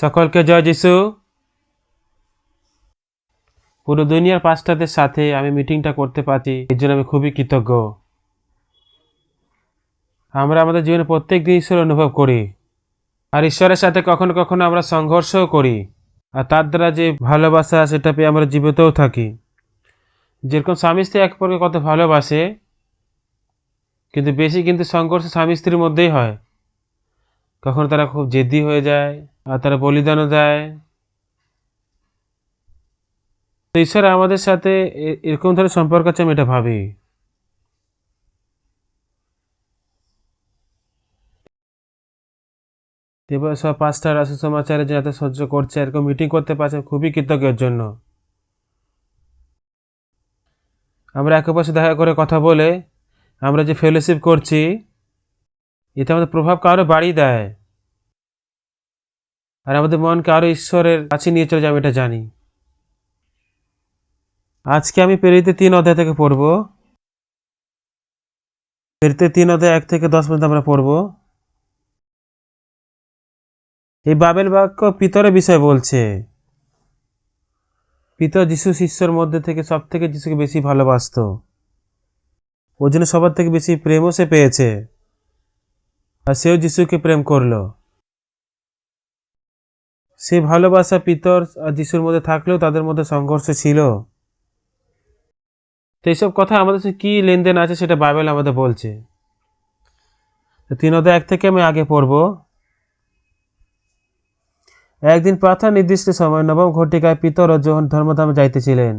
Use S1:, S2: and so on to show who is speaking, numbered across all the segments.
S1: সকলকে জয় যিশু। পুরো দুনিয়ার পাস্টারদের সাথে আমি মিটিংটা করতে পারছি, এর জন্য আমি খুবই কৃতজ্ঞ। আমরা আমাদের জীবনে প্রত্যেক দিন ঈশ্বর অনুভব করি, আর ঈশ্বরের সাথে কখনো কখনো আমরা সংঘর্ষও করি, আর তার দ্বারা যে ভালোবাসা সেটা পেয়ে আমরা জীবিতও থাকি। যেরকম স্বামী স্ত্রী এক অপরকে কত ভালোবাসে, কিন্তু বেশি কিন্তু সংঘর্ষ স্বামী স্ত্রীর মধ্যেই হয়। কখনো তারা খুব জেদি হয়ে যায়, আর তারা বলিদানও দেয়। তো ঈশ্বর আমাদের সাথে এরকম ধরনের সম্পর্ক আছে, আমি এটা ভাবি। এবার সব পাঁচটা সুসমাচারের জন্য এত সহ্য করছে, এরকম মিটিং করতে পারছে, খুবই কৃতজ্ঞের জন্য। আমরা একে অপরের সাথে দেখা করে কথা বলে আমরা যে ফেলোশিপ করছি, এতে আমাদের প্রভাব আরও বাড়িয়ে দেয়, আর আমাদের মনকে আরও ঈশ্বরের কাছে নিয়ে চলে যায়, আমি এটা জানি। আজকে আমি প্রেরিত 3 অধ্যায় থেকে পড়ব। প্রেরিত 3 অধ্যায় 1 থেকে 10 পর্যন্ত আমরা পড়ব। এই বাবেল বাক্য পিতরের বিষয় বলছে। পিতর যিশু শিষ্যর মধ্যে থেকে সব থেকে যিশুকে বেশি ভালোবাসত, ওর জন্য সবার থেকে বেশি প্রেমও সে পেয়েছে, আর সেও যিশুকে প্রেম করলো। সে ভালোবাসা পিতর আর যিশুর মধ্যে থাকলেও তাদের মধ্যে সংঘর্ষ ছিল। তো এইসব কথা আমাদের সাথে কী লেনদেন আছে সেটা বাইবেল আমাদের বলছে। 3 অধ্যায় 1 থেকে আমি আগে পড়ব। একদিন প্রার্থনা নির্দিষ্ট সময় নবম ঘটিকায় পিতর ও যোহন ধর্মধামে যাইতেছিলেন।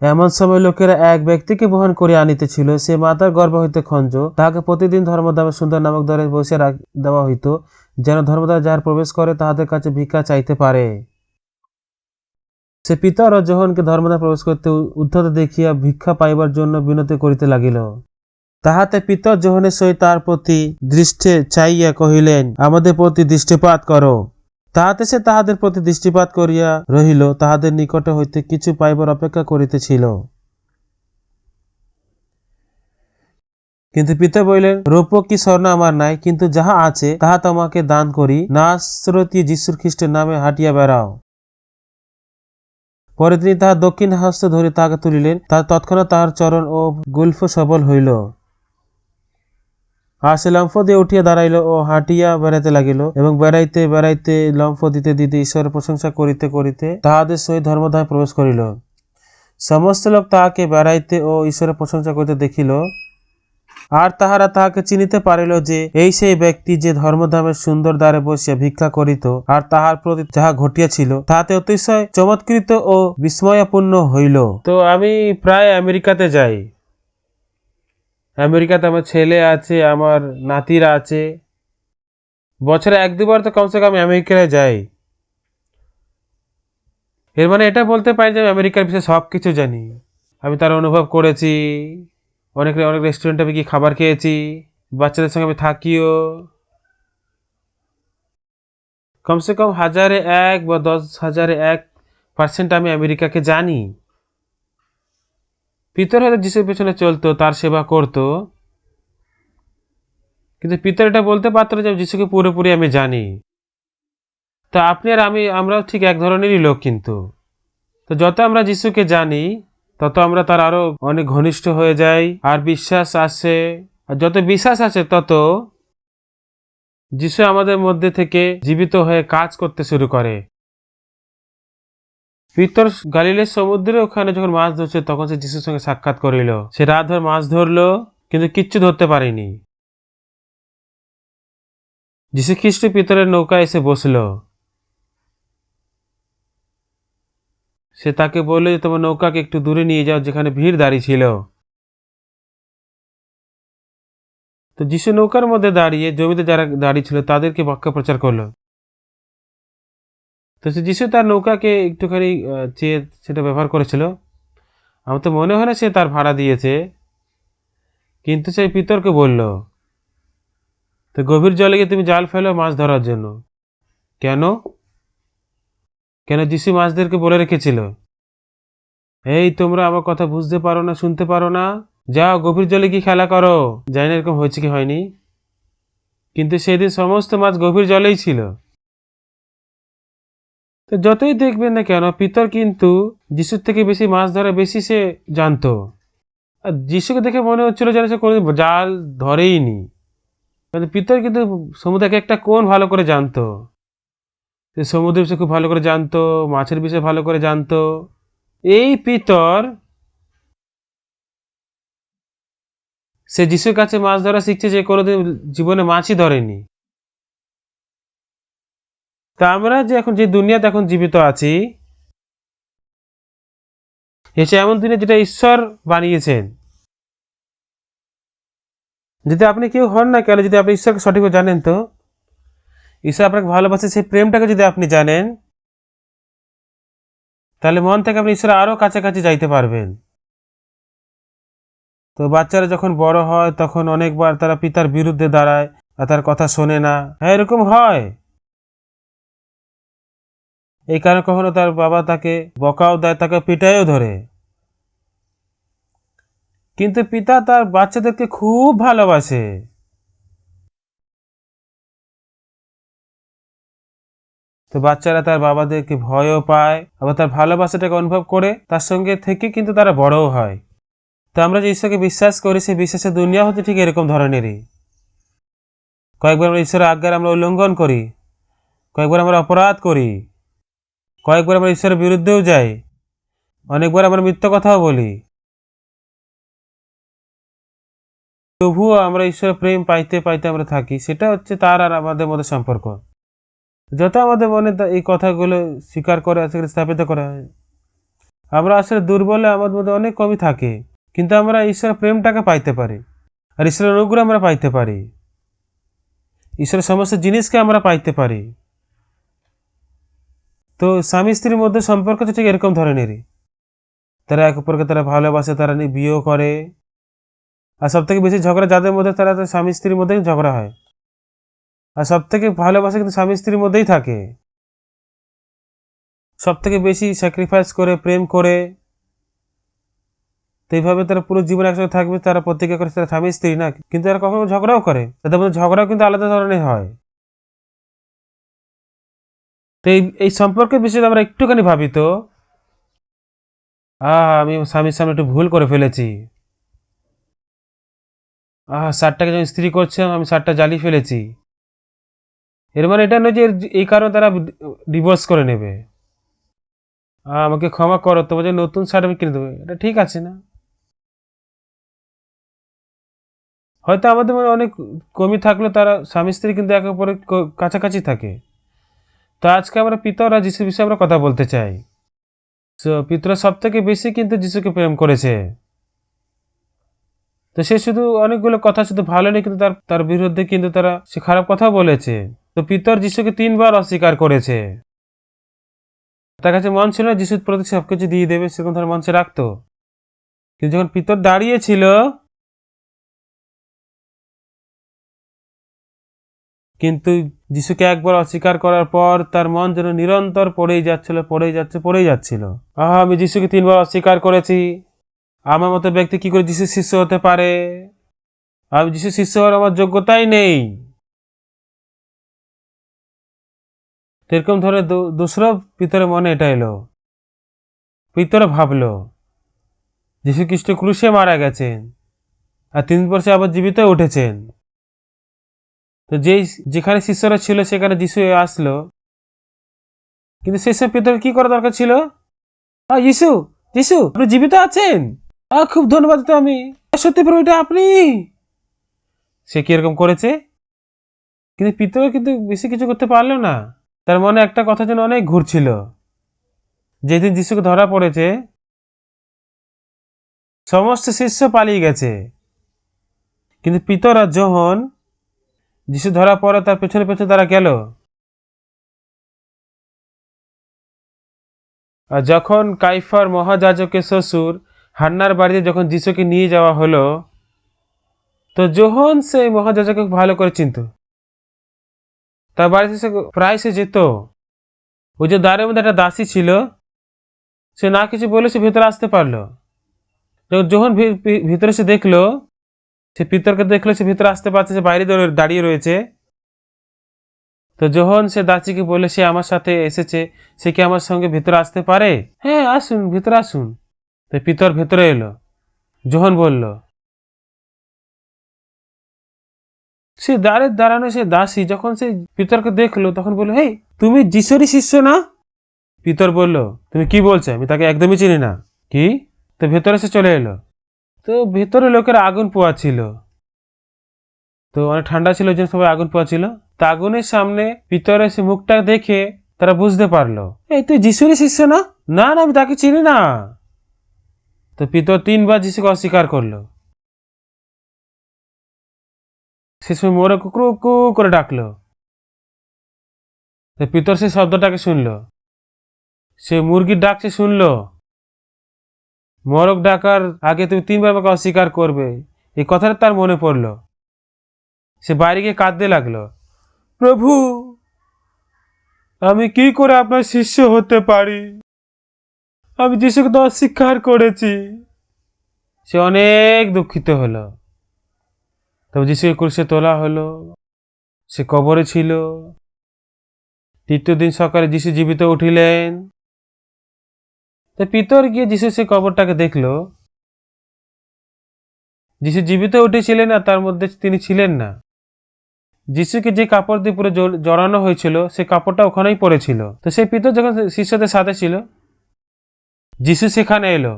S1: এমন সময় লোকেরা এক ব্যক্তিকে বহন করিয়া আনিতেছিল। সে মাতার গর্ভ হইতে খঞ্জ, তাহাকে প্রতিদিন ধর্মধামে সুন্দর নামক দ্বারে বসিয়া দেওয়া হইত, যেন ধর্মধামে যাহার প্রবেশ করে তাহাদের কাছে ভিক্ষা চাইতে পারে। সে পিতর ও যোহনকে ধর্মধামে প্রবেশ করতে উদ্ধত দেখিয়া ভিক্ষা পাইবার জন্য বিনতি করিতে লাগিল। তাহাতে পিতর যোহনের সহিত তার প্রতি দৃষ্টে চাইয়া কহিলেন, আমাদের প্রতি দৃষ্টিপাত করো। তাহাতে সে তাহাদের প্রতি দৃষ্টিপাত করিয়া রহিল, তাহাদের নিকটে হইতে কিছু পাইবার অপেক্ষা করিতেছিল। কিন্তু পিতা বলিলেন, রৌপ্য কি স্বর্ণ আমার নাই, কিন্তু যাহা আছে তাহা তোমাকে দান করি। নাসরতি যীশু খ্রিস্টের নামে হাঁটিয়া বেড়াও। পরে তিনি তাহার দক্ষিণ হস্ত ধরে তাহাকে তুলিলেন, তার তৎক্ষণাৎ তাহার চরণ ও গুল্ফ সবল হইল, আর সে লম্ফ দিয়ে উঠিয়া দাঁড়াইল ও হাঁটিয়া বেড়াইতে লাগিল, এবং বেড়াইতে বেড়াইতে লম্ফ দিতে দিতে ঈশ্বরের প্রশংসা করিতে করিতে তাহাদের সহিত ধর্মধামে প্রবেশ করিল। সমস্ত লোক তাহাকে বেড়াইতে ও ঈশ্বরের প্রশংসা করিতে দেখিল, আর তাহারা তাহাকে চিনিতে পারিল যে এই সেই ব্যক্তি যে ধর্মধামের সুন্দর দ্বারে বসিয়া ভিক্ষা করিত। আর তাহার প্রতি যাহা ঘটিয়াছিল তাহাতে অতিশয় চমৎকৃত ও বিস্ময়াপূর্ণ হইল। তো আমি প্রায় আমেরিকাতে যাই। আমেরিকাতে আমার ছেলে আছে, আমার নাতিরা আছে। বছরে 1-2 বার তো কমসে কম আমেরিকায় যাই। এর মানে এটা বলতে পারি যে আমি আমেরিকার বিষয়ে সব কিছু জানি। আমি তার অনুভব করেছি, অনেক অনেক রেস্টুরেন্টে আমি গিয়ে খাবার খেয়েছি, বাচ্চাদের সঙ্গে আমি থাকিও। কমসে কম 1000-1 বা 10,000-1% আমি আমেরিকাকে জানি। পিতর হয়তো যিশুর পেছনে চলতো, তার সেবা করতো, কিন্তু পিতর এটা বলতে পারতো না যে যিশুকে পুরোপুরি আমি জানি। তো আপনি আর আমরাও ঠিক এক ধরনেরই লোক। কিন্তু তো যত আমরা যিশুকে জানি তত আমরা তার আরো অনেক ঘনিষ্ঠ হয়ে যাই, আর বিশ্বাস আসে। আর যত বিশ্বাস আছে তত যিশু আমাদের মধ্যে থেকে জীবিত হয়ে কাজ করতে শুরু করে। পিতর গালিলের সমুদ্রে ওখানে যখন মাছ ধরছে তখন সে যিশুর সঙ্গে সাক্ষাৎ করিল। সে রাত ভর মাছ ধরলো, কিন্তু কিচ্ছু ধরতে পারেনি। যিশু খ্রিস্ট পিতরের নৌকায় এসে বসল। সে তাকে বলল যে তোমার নৌকাকে একটু দূরে নিয়ে যাও, যেখানে ভিড় দাঁড়িয়ে ছিল। তো যিশু নৌকার মধ্যে দাঁড়িয়ে জমিতে যারা দাঁড়িয়ে ছিল তাদেরকে বাক্য প্রচার করলো। তো সে যিশু তার নৌকাকে একটুখানি চেয়ে সেটা ব্যবহার করেছিল। আমার তো মনে হয় না সে তার ভাড়া দিয়েছে, কিন্তু সে পিতরকে বলল, তো গভীর জলে গিয়ে তুমি জাল ফেলো মাছ ধরার জন্য। কেন? কেন যিশু মাছদেরকে বলে রেখেছিল, এই তোমরা আমার কথা বুঝতে পারো না, শুনতে পারো না, যাও গভীর জলে কি খেলা করো। জানি না এরকম হয়েছে কি হয়নি। কিন্তু সেদিন সমস্ত মাছ গভীর জলেই ছিল। তো যতই দেখবেন না কেন, পিতর কিন্তু যিশুর থেকে বেশি মাছ ধরা বেশি সে জানতো। আর যিশুকে দেখে মনে হচ্ছিল যেন সে কোনোদিন জাল ধরেই নি। পিতর কিন্তু সমুদ্রকে একটা কোণ ভালো করে জানতো। সমুদ্রের বিষয়ে খুব ভালো করে জানতো, মাছের বিষয়ে ভালো করে জানতো। এই পিতর সে যিশুর কাছে মাছ ধরা শিখছে, যে কোনোদিন জীবনে মাছই ধরেনি। তা আমরা যে এখন যে দুনিয়াতে এখন জীবিত আছি, এটা এমন দুনিয়া যেটা ঈশ্বর বানিয়েছেন। যদি আপনি কেউ হন না কেন, যদি আপনি ঈশ্বরকে সঠিকভাবে জানেন, তো ঈশ্বর আপনাকে ভালোবাসে, সেই প্রেমটাকে যদি আপনি জানেন, তাহলে মন থেকে আপনি ঈশ্বরের আরো কাছাকাছি যাইতে পারবেন। তো বাচ্চারা যখন বড় হয় তখন অনেকবার তারা পিতার বিরুদ্ধে দাঁড়ায় আর তার কথা শোনে না। হ্যাঁ, এরকম হয়। এই কারণে কখনো তার বাবা তাকে বকাও দেয়, তাকে পিটাইও ধরে। কিন্তু পিতা তার বাচ্চাদেরকে খুব ভালোবাসে। তো বাচ্চারা তার বাবাদেরকে ভয়ও পায়, আবার তার ভালোবাসাটাকে অনুভব করে তার সঙ্গে থেকে কিন্তু তারা বড়ও হয়। তো আমরা যে ঈশ্বরকে বিশ্বাস করি, সেই বিশ্বাসের দুনিয়া হচ্ছে ঠিক এরকম ধরনেরই। কয়েকবার আমরা ঈশ্বরের আজ্ঞার আমরা উল্লঙ্ঘন করি, কয়েকবার আমরা অপরাধ করি, কয়েকবার আমরা ঈশ্বরের বিরুদ্ধেও যাই, অনেকবার আমরা মিথ্যা কথাও বলি। তবুও আমরা ঈশ্বরের প্রেম পাইতে পাইতে আমরা থাকি। সেটা হচ্ছে তার আর আমাদের মধ্যে সম্পর্ক। যত আমাদের মনে এই কথাগুলো স্বীকার করে সেগুলো স্থাপিত করা হয়, আমরা আসলে দুর্বলে আমাদের মধ্যে অনেক কমই থাকে, কিন্তু আমরা ঈশ্বরের প্রেমটাকে পাইতে পারি, আর ঈশ্বরের অনুগ্রহ আমরা পাইতে পারি, ঈশ্বরের সমস্ত জিনিসকে আমরা পাইতে পারি। তো স্বামী স্ত্রীর মধ্যে সম্পর্ক তো ঠিক এরকম ধরনেরই। তারা এক অপরকে তারা ভালোবাসে, তারা নিয়ে বিয়েও করে। আর সব থেকে বেশি ঝগড়া যাদের মধ্যে, তারা তো স্বামী স্ত্রীর মধ্যেই ঝগড়া হয়। আর সব থেকে ভালোবাসা কিন্তু স্বামী স্ত্রীর মধ্যেই থাকে। সব থেকে বেশি স্যাক্রিফাইস করে, প্রেম করে, তো এইভাবে তারা পুরো জীবন একসাথে থাকবে। তারা প্রতিজ্ঞা করে, তারা স্বামী স্ত্রী না, কিন্তু তারা কখনো ঝগড়াও করে, তাদের মধ্যে ঝগড়াও কিন্তু আলাদা ধরনের হয়। তো এই সম্পর্কের বিষয়ে আমরা একটুখানি ভাবি তো, আমি স্বামীর সামনে একটু ভুল করে ফেলেছি, শার্টটাকে যখন স্ত্রী করছিলাম আমি শার্টটা জ্বালিয়ে ফেলেছি। এর মানে এটা নয় যে এই কারণে তারা ডিভোর্স করে নেবে। আমাকে ক্ষমা করো, তোমার যে নতুন শার্ট আমি কিনে দেবো, এটা ঠিক আছে না? হয়তো আমাদের মনে অনেক কমি থাকলে তারা স্বামী স্ত্রী কিন্তু একে অপরের কাছাকাছি থাকে। তো আজকে আমরা পিতর আর যিশুর বিষয়ে আমরা কথা বলতে চাই। তো পিতর সব থেকে বেশি কিন্তু যিশুকে প্রেম করেছে। তো সে শুধু অনেকগুলো কথা শুধু ভালো নেই, কিন্তু তার তার বিরুদ্ধে কিন্তু সে খারাপ কথা বলেছে। তো পিতর যিশুকে 3বার অস্বীকার করেছে। তার কাছে মন ছিল না যিশুর প্রতি সবকিছু দিয়ে দেবে, সেরকম ধরনের মন সে রাখতো। কিন্তু যখন পিতর দাঁড়িয়েছিল, কিন্তু যিশুকে একবার অস্বীকার করার পর তার মন যেন নিরন্তর পড়েই যাচ্ছিল, পড়েই যাচ্ছিল। আমি যিশুকে 3বার অস্বীকার করেছি, আমার মতো ব্যক্তি কি করে যিশুর শিষ্য হতে পারে? আমি যিশুর শিষ্য হওয়ার আমার যোগ্যতাই নেই। এরকম ধরে দোসরা পিতরের মনে এটা এলো। পিতর ভাবলো যিশু খ্রিস্ট ক্রুশে মারা গেছেন, আর 3 দিন পর সে আবার জীবিত উঠেছেন। তো যেখানে শিষ্যরা ছিল সেখানে যিশু আসলো, কিন্তু সেই সব পিতরের কি করা দরকার ছিল? যিশু, যিশু আপনি জীবিত আছেন? খুব ধন্যবাদ। তো আমি সত্যি প্রভু, এটা আপনি? সে কিরকম করেছে, কিন্তু পিতর কিন্তু বেশি কিছু করতে পারলো না। তার মনে একটা কথা যেন অনেক ঘুরছিল। যেদিন যিশুকে ধরা পড়েছে, সমস্ত শিষ্য পালিয়ে গেছে, কিন্তু পিতর আর যোহন যিশু ধরা পড়ে তার পেছনে পেছনে তারা গেল। আর যখন কাইফার মহাযাজকের শ্বশুর হান্নার বাড়িতে যখন যিশুকে নিয়ে যাওয়া হলো, তো যোহন সেই মহাযাজককে ভালো করে চিনত। তার বাড়িতে সে প্রায় সে যেত। ওই যে দ্বারের মধ্যে একটা দাসী ছিল, সে না কিছু বলে সে ভেতরে আসতে পারলো। যখন যোহন ভিতরে সে দেখলো, সে পিতরকে দেখলো সে ভিতরে আসতে পারছে, সে বাইরে দাঁড়িয়ে রয়েছে, তো যখন সে দাসীকে বলে সে আমার সাথে এসেছে, সে কি আমার সঙ্গে ভেতরে আসতে পারে? হ্যাঁ, আসুন, ভেতরে আসুন। তো পিতর ভেতরে এলো। যখন বলল, সে দ্বারে দাঁড়ানো সে দাসী যখন সে পিতরকে দেখলো তখন বলল, হেই, তুমি যিশুরই শিষ্য না? পিতর বলল, তুমি কি বলছো? আমি তাকে একদমই চিনি না। কি? তো ভেতরে সে চলে এলো। তো ভেতরে লোকের আগুন পোয়াচ্ছিল। তো অনেক ঠান্ডা ছিল, ওই জন্য সবাই আগুন পোয়াচ্ছিল। তা আগুনের সামনে পিতরে সে মুখটা দেখে তারা বুঝতে পারলো, এই তুই যিশুরই শিষ্য না? না না, আমি তাকে চিনি না। তো পিতর 3 বার যিশুকে অস্বীকার করলো। সে সময় মোরে কুকরু কু করে ডাকলো। তো পিতর সে শব্দটাকে শুনলো। সে মুরগির ডাক সে শুনলো। মোরগ ডাকার আগে তুমি 3বার আমাকে অস্বীকার করবে, এই কথাটা তার মনে পড়লো। সে বাইরে গিয়ে কাঁদতে লাগলো, প্রভু, আমি কি করে আপনার শিষ্য হতে পারি? আমি যিশুকে তো অস্বীকার করেছি। সে অনেক দুঃখিত হলো। তবে যিশুকে ক্রুশে তোলা হলো। সে কবরে ছিল। 3য় দিন সকালে যিশু জীবিত উঠিলেন। তো পিতর গিয়ে যিশু সে কবরটাকে দেখলো। যিশু জীবিত উঠেছিলেন আর তার মধ্যে তিনি ছিলেন না। যিশুকে যে কাপড় দিয়ে পুরো জড়ানো হয়েছিল সে কাপড়টা ওখানেই পড়েছিল। তো সেই পিতর যখন শিষ্যদের সাথে ছিল, যিশু সেখানে এলো।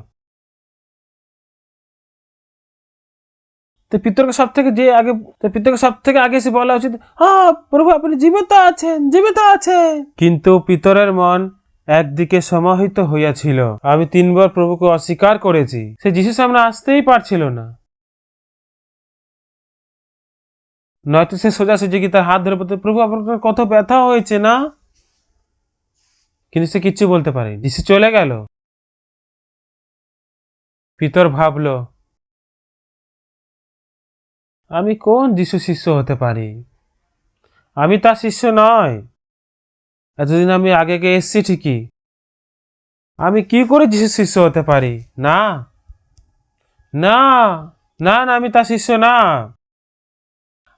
S1: তো পিতরকে সব থেকে আগে এসে বলা উচিত, হ্যাঁ প্রভু, আপনি জীবিত আছেন, জীবিত আছেন। কিন্তু পিতরের মন একদিকে সমাহিত হইয়াছিল। আমি 3বার প্রভুকে অস্বীকার করেছি। সে যিশুর সামনে আসতেই পারছিল না। নয়তো সে সোজাসুজি গিয়ে তার হাত ধরে বলতে, প্রভু আপনার কত ব্যথা হয়েছে না? কিন্তু সে কিচ্ছু বলতে পারেনি। যিশু চলে গেল। পিতর ভাবল, আমি কোন যিশু শিষ্য হতে পারি? আমি তার শিষ্য নয়। এতদিন আমি আগে এসেছি ঠিকই, আমি কি করে যিশু শিষ্য হতে পারি? না না না না, আমি তার শিষ্য না।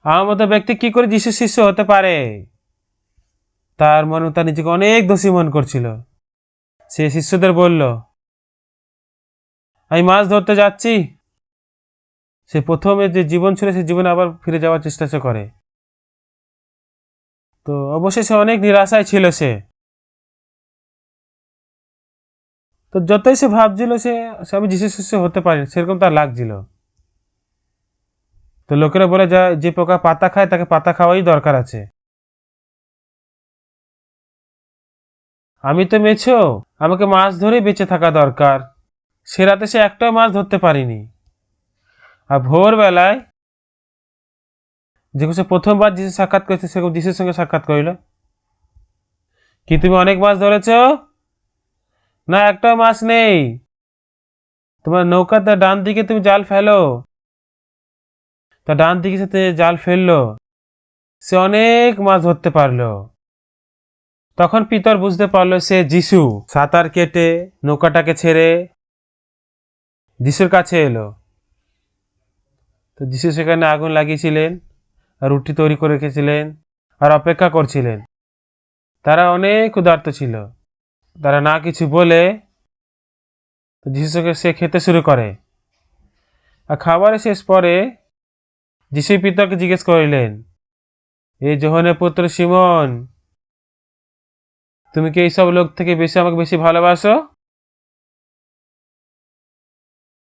S1: আমার মতো ব্যক্তি কি করে যিশু শিষ্য হতে পারে? তার মনে তার নিজেকে অনেক দোষী মনে করছিল। সে শিষ্যদের বলল, আমি মাছ ধরতে যাচ্ছি। সে প্রথমে যে জীবন ছিল সে জীবনে আবার ফিরে যাওয়ার চেষ্টা করে। তো অবশেষে অনেক নিরাশায় ছিল সে। তো যতই সে ভাবছিল সে আমি যিশু শিষ্য হতে পারি, সেরকম তার লাগছিল। তো লোকেরা বলে যায়, যে পোকা পাতা খায় তাকে পাতা খাওয়াই দরকার আছে। আমি তো মেছো, আমাকে মাছ ধরে বেঁচে থাকা দরকার। সে রাতে সে একটাও মাছ ধরতে পারিনি। আর ভোরবেলায় যখন সে প্রথমবার যিশু সাক্ষাৎ করেছে সেরকম যিশুর সঙ্গে সাক্ষাৎ করিল। কি তুমি অনেক মাছ ধরেছ? না, একটাও মাছ নেই। তোমার নৌকার ডান দিকে তুমি জাল ফেলো। তা ডান দিকে সাথে জাল ফেললো। সে অনেক মাছ ধরতে পারলো। তখন পিতর বুঝতে পারলো সে যিশু। সাঁতার কেটে নৌকাটাকে ছেড়ে যিশুর কাছে এলো। তো যিশু সেখানে আগুন লাগিয়েছিলেন, আর রুটি তৈরি করে রেখেছিলেন, আর অপেক্ষা করছিলেন। তারা অনেক ক্ষুধার্ত ছিল। তারা না কিছু বলে যিশুকে সে খেতে শুরু করে। আর খাবারের শেষ পরে যিশু পিতরকে জিজ্ঞেস করিলেন, এই যোহনের পুত্র শিমন, তুমি কি এইসব লোক থেকে আমাকে বেশি ভালোবাসো?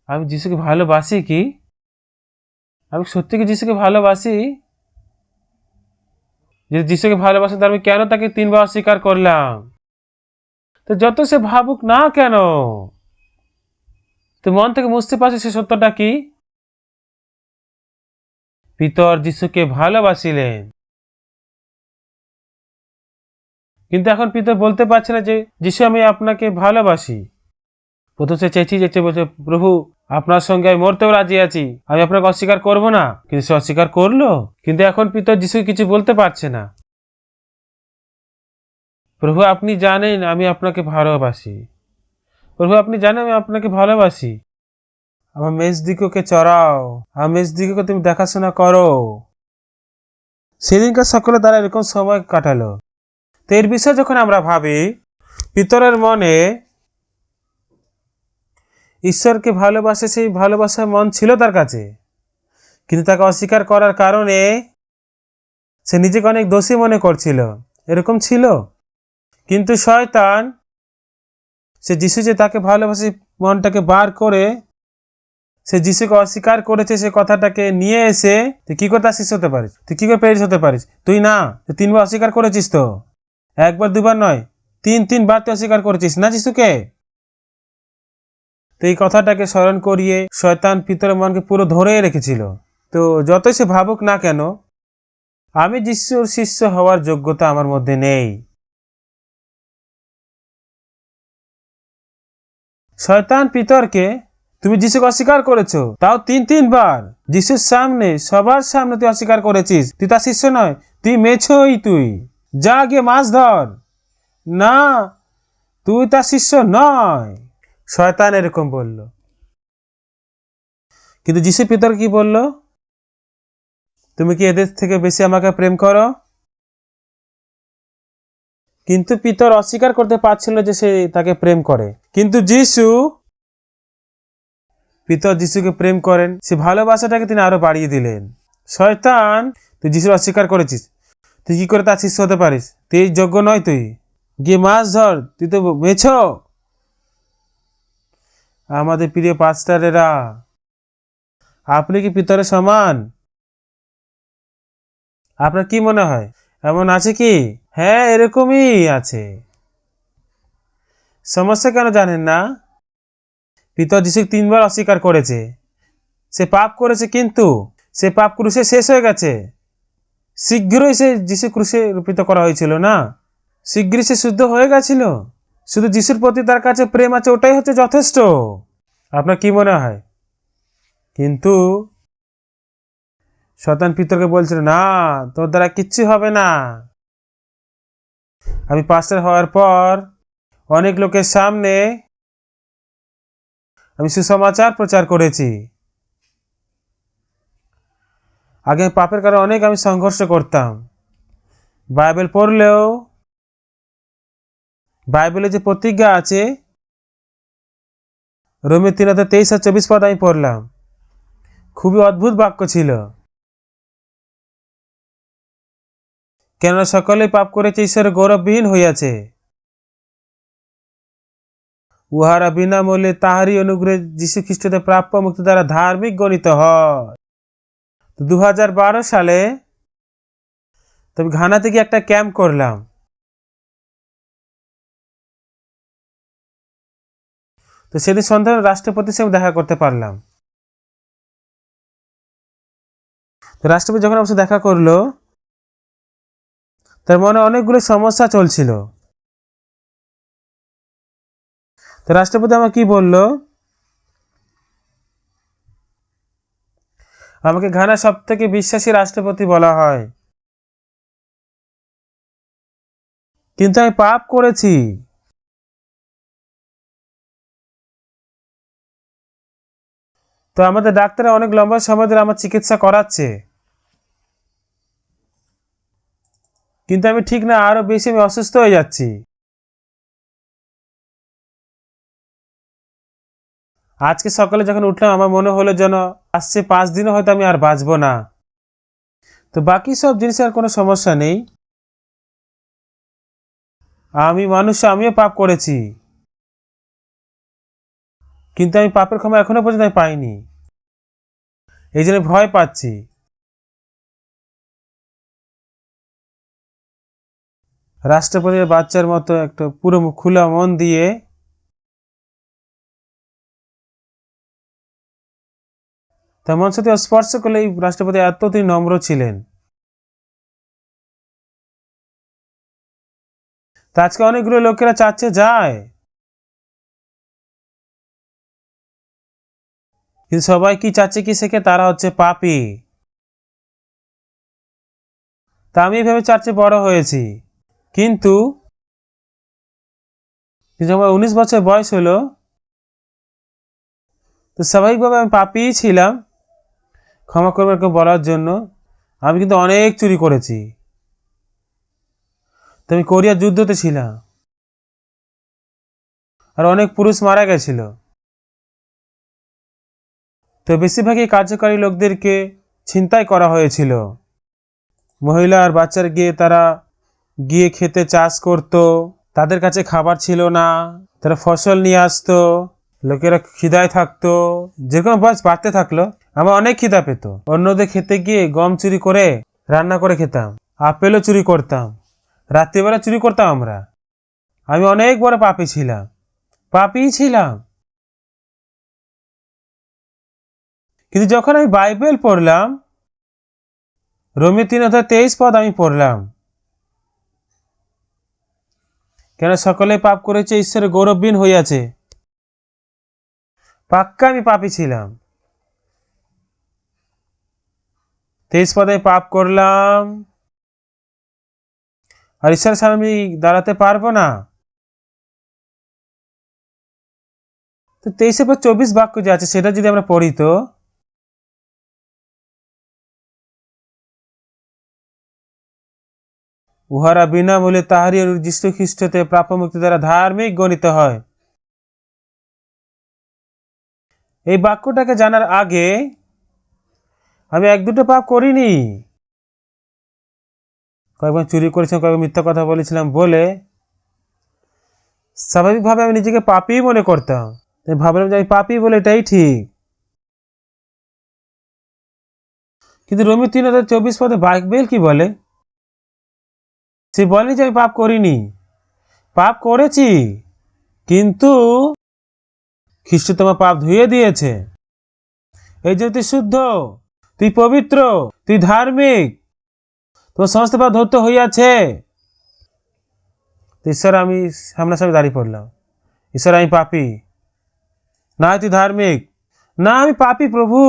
S1: আমি যিশুকে ভালোবাসি কি? আমি সত্যি কি যিশুকে ভালোবাসি? যদি যিশুকে ভালোবাসি তাহলে আমি কেন তাকে 3বার অস্বীকার করলাম? তো যত সে ভাবুক না কেন, তো মন থেকে বুঝতে পারছে সে সত্যটা কি? পিতর যিশুকে ভালোবাসিলেন, কিন্তু এখন পিতর বলতে পারছে না যে যিশু আমি আপনাকে ভালোবাসি। প্রথম সে চেঁচিয়ে বলছে, প্রভু আপনার সঙ্গে আমি মরতেও রাজি আছি, আমি আপনাকে অস্বীকার করব না। কিন্তু সে অস্বীকার করলো। কিন্তু এখন পিতর যিশু কিছু বলতে পারছে না। প্রভু আপনি জানেন আমি আপনাকে ভালোবাসি। প্রভু আপনি জানেন আমি আপনাকে ভালোবাসি। আমার মেজদিগকে চড়াও, আমার মেজদিগকে তুমি দেখাশোনা করো। সেদিনকার সকলের দ্বারা এরকম সময় কাটালো। তো এর বিষয়ে যখন আমরা ভাবি, পিতরের মনে ঈশ্বরকে ভালোবাসে, সেই ভালোবাসার মন ছিল তার কাছে, কিন্তু তাকে অস্বীকার করার কারণে সে নিজেকে অনেক দোষী মনে করছিল, এরকম ছিল। কিন্তু শয়তান সে যিশু যে তাকে ভালোবাসে মনটাকে বার করে সে যিশুকে অস্বীকার করেছে, সে কথাটাকে নিয়ে এসে তুই কি করে তার শিষ্য হতে পারিস, তুই কি করে প্রেরিত হতে পারিস, তুই না, তুই 3 বার অস্বীকার করেছিস, তো 1 বার 2 বার নয়, 3 বার তুই অস্বীকার করেছিস না যিশুকে। তো এই কথাটাকে স্মরণ করিয়ে শয়তান পিতরের মনকে পুরো ধরে রেখেছিল। তো যতই সে ভাবুক না কেন, আমি যিশুর শিষ্য হওয়ার যোগ্যতা আমার মধ্যে নেই। শয়তান পিতরকে, তুমি যিশুকে অস্বীকার করেছো, তাও 3 বার যিশুর সামনে, সবার সামনে তুই অস্বীকার করেছিস, তুই তার শিষ্য নয়, তুই মেছোই, তুই যা গিয়ে মাছ ধর, না তুই তার শিষ্য নয়। শয়তান এরকম বলল। কিন্তু যিশু পিতর কি বলল, তুমি কি এদের থেকে বেশি আমাকে প্রেম করো? কিন্তু পিতর অস্বীকার করতে পারছিল যে সে তাকে প্রেম করে। কিন্তু পিতর যিশুকে প্রেম করেন, সে ভালোবাসাটাকে তিনি আরো বাড়িয়ে দিলেন। শয়তান, তুই যিশুর অস্বীকার করেছিস, তুই কি করে তার শিষ্য হতে পারিস, তুই যোগ্য নয়, তুই গিয়ে মাছ ধর, তুই তো মেছো। আমাদের প্রিয় পাস্টারেরা, আপনি কি পিতরের সমান? আপনার কি মনে হয় এমন আছে কি? হ্যাঁ, এরকমই আছে। সমস্যা কেন জানেন না? পিতর যিশু 3 বার অস্বীকার করেছে, সে পাপ করেছে, কিন্তু সে পাপ ক্রুশে শেষ হয়ে গেছে। শীঘ্রই সে যিশু ক্রুশে রূপিত করা হয়েছিল না, শীঘ্রই সে শুদ্ধ হয়ে গেছিল। শুধু যিশুর প্রতি তার কাছে প্রেম আছে, ওটাই হচ্ছে যথেষ্ট। আপনার কি মনে হয়? কিন্তু শয়তান পিতরকে বলছিল, না, তোর দ্বারা কিচ্ছু হবে না। আমি পাস্টার হওয়ার পর অনেক লোকের সামনে আমি সুসমাচার প্রচার করেছি। আগে পাপের কারণে অনেক আমি সংঘর্ষ করতাম। বাইবেল পড়লেও বাইবেলে যে প্রতিজ্ঞা আছে, রোমে 3:23-24 আমি পড়লাম, খুবই অদ্ভুত বাক্য ছিল। কেননা সকলেই পাপ করেছে, ঈশ্বরের গৌরববিহীন হইয়াছে, উহারা বিনামূল্যে তাহারই অনুগ্রহে যীশু খ্রিস্টতে প্রাপ্য মুক্তি দ্বারা ধার্মিক গণিত হয়। 2012 সালে তবে ঘানা থেকে একটা ক্যাম্প করলাম। তো সেদিন সন্ধ্যায় রাষ্ট্রপতির সঙ্গে দেখা করতে পারলাম। তো রাষ্ট্রপতি যখন আমার সাথে দেখা করলো, তার মনে অনেকগুলো সমস্যা চলছিল। তো রাষ্ট্রপতি আমার কি বলল, আমাকে ঘানা সব থেকে বিশ্বাসী রাষ্ট্রপতি বলা হয়, কিন্তু আমি পাপ করেছি। তো আমাদের ডাক্তাররা অনেক লম্বা সময় ধরে আমার চিকিৎসা করাচ্ছে, কিন্তু আমি ঠিক না, আরো বেশি আমি অসুস্থ হয়ে যাচ্ছি। আজকে সকালে যখন উঠলাম, আমার মনে হলো যেন আসছে 5 দিনও হয়তো আমি আর বাঁচবো না। তো বাকি সব জিনিসের আর কোনো সমস্যা নেই। আমি মানুষ, আমিও পাপ করেছি, কিন্তু আমি পাপের ক্ষমা এখনো পর্যন্ত আমি পাইনি, এই জন্য ভয় পাচ্ছি। রাষ্ট্রপতির বাচ্চার মতো একটা পুরো খোলা মন দিয়ে তেমন সাথে স্পর্শ করলে, এই রাষ্ট্রপতি এত তিনি নম্র ছিলেন। তা আজকে অনেকগুলো লোকেরা চাচ্ছে যায়, কিন্তু সবাই কি চাচ্ছে কি শেখে, তারা হচ্ছে পাপী। তা আমি এইভাবে চার্চে বড় হয়েছি, কিন্তু যখন 19 বছর বয়স হলো, তো স্বাভাবিকভাবে আমি পাপীই ছিলাম, ক্ষমা করবে বলার জন্য। আমি কিন্তু অনেক চুরি করেছি। তুমি কোরিয়ার যুদ্ধতে ছিলাম, আর অনেক পুরুষ মারা গেছিল। তো বেশিরভাগই কার্যকারী লোকদেরকে ছিনতাই করা হয়েছিল। মহিলা আর বাচ্চার তারা গিয়ে খেতে চাষ করত, তাদের কাছে খাবার ছিল না, তারা ফসল নিয়ে আসতো, লোকেরা খিদায় থাকতো। যেরকম বয়স বাড়তে থাকলো আমার অনেক খিদা পেত। অন্যদের খেতে গিয়ে গম চুরি করে রান্না করে খেতাম, আপেলও চুরি করতাম, রাত্রিবেলা চুরি করতাম আমরা। আমি অনেক বড় পাপী ছিলাম, পাপী ছিলাম। কিন্তু যখন আমি বাইবেল পড়লাম, রোমীয় 3:23 আমি পড়লাম, কেন সকলে পাপ করেছে, ঈশ্বরের গৌরবহীন হইয়াছে। পাক্কা আমি পাপী ছিলাম। 23 পাপ করলাম, আর ঈশ্বরের সামনে আমি দাঁড়াতে পারবো না। তো 23-24 বাক্য যে আছে সেটা যদি আমরা পড়ি, তো উহারা বিনামূল্যে তাহারই যীশু খ্রিস্টতে প্রাপ্য মুক্তি দ্বারা ধার্মিক গণিত হয়। এই বাক্যটাকে জানার আগে আমি 1-2 পাপ করিনি। কয়েকবার চুরি করেছিলাম, কয়েকবার মিথ্যা কথা বলেছিলাম বলে স্বাভাবিকভাবে আমি নিজেকে পাপী মনে করতাম। ভাবলাম যে আমি পাপী বলে এটাই ঠিক। কিন্তু রোমীয় 3:24 বাইবেল কি বলে? সে বলেনি যে আমি পাপ করিনি, পাপ করেছি, কিন্তু খ্রিস্ট তোমার পাপ ধুয়ে দিয়েছে। এই যে তুই শুদ্ধ, তুই পবিত্র, তুই ধার্মিক, তোমার সমস্ত পাপ ধৌত হইয়াছে। ঈশ্বর, আমি সামনাসামনি দাঁড়িয়ে পড়লাম, ঈশ্বর আমি পাপী, না তুই ধার্মিক, না আমি পাপী প্রভু,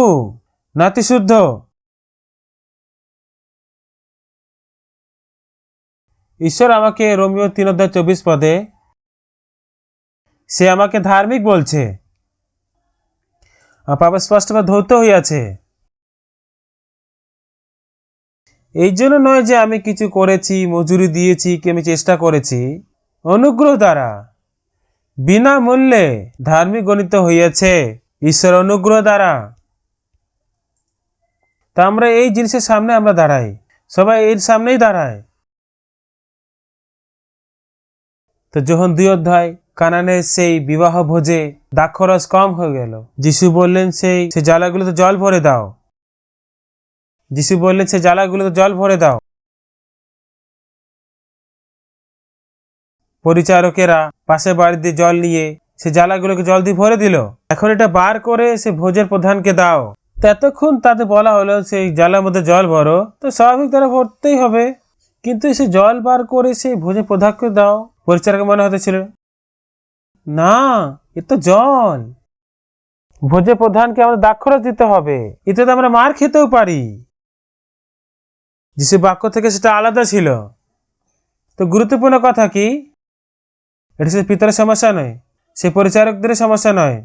S1: না তুই শুদ্ধ। ঈশ্বর আমাকে রোমীয় 3:24 সে আমাকে ধার্মিক বলছে, পাপ স্পষ্টভাবে ধৌত হইয়াছে। এই জন্য নয় যে আমি কিছু করেছি, মজুরি দিয়েছি, কি আমি চেষ্টা করেছি। অনুগ্রহ দ্বারা বিনামূল্যে ধার্মিক গণিত হইয়াছে ঈশ্বর অনুগ্রহ দ্বারা। তা আমরা এই জিনিসের সামনে আমরা দাঁড়াই, সবাই এর সামনেই দাঁড়ায়। তো যখন 2 কানানের সেই বিবাহ ভোজে দ্রাক্ষরস কম হয়ে গেল, যিশু বললেন সেই জালাগুলোতে জল ভরে দাও। যিশু বললেন সেই জালাগুলোতে জল ভরে দাও। পরিচারকেরা পাশে বাড়ি দিয়ে জল নিয়ে সে জালাগুলোকে জল দিয়ে ভরে দিল। এখন এটা বার করে সে ভোজের প্রধানকে দাও। এতক্ষণ তাদের বলা হলো সেই জালার মধ্যে জল ভরো, তো স্বাভাবিক তারা ভরতেই হবে। কিন্তু সে জল বার করে সেই ভোজের প্রধানকে দাও, পরিচারকের মনে হতেছিল না, এ তো জল, ভোজের প্রধানকে আমাদের দ্রাক্ষরস দিতে হবে, এতে তো আমরা মার খেতেও পারি। যিশু বাক্য থেকে সেটা আলাদা ছিল। তো গুরুত্বপূর্ণ কথা কি, এটা সে পিতার সমস্যা নয়, সে পরিচারকদের সমস্যা নয়।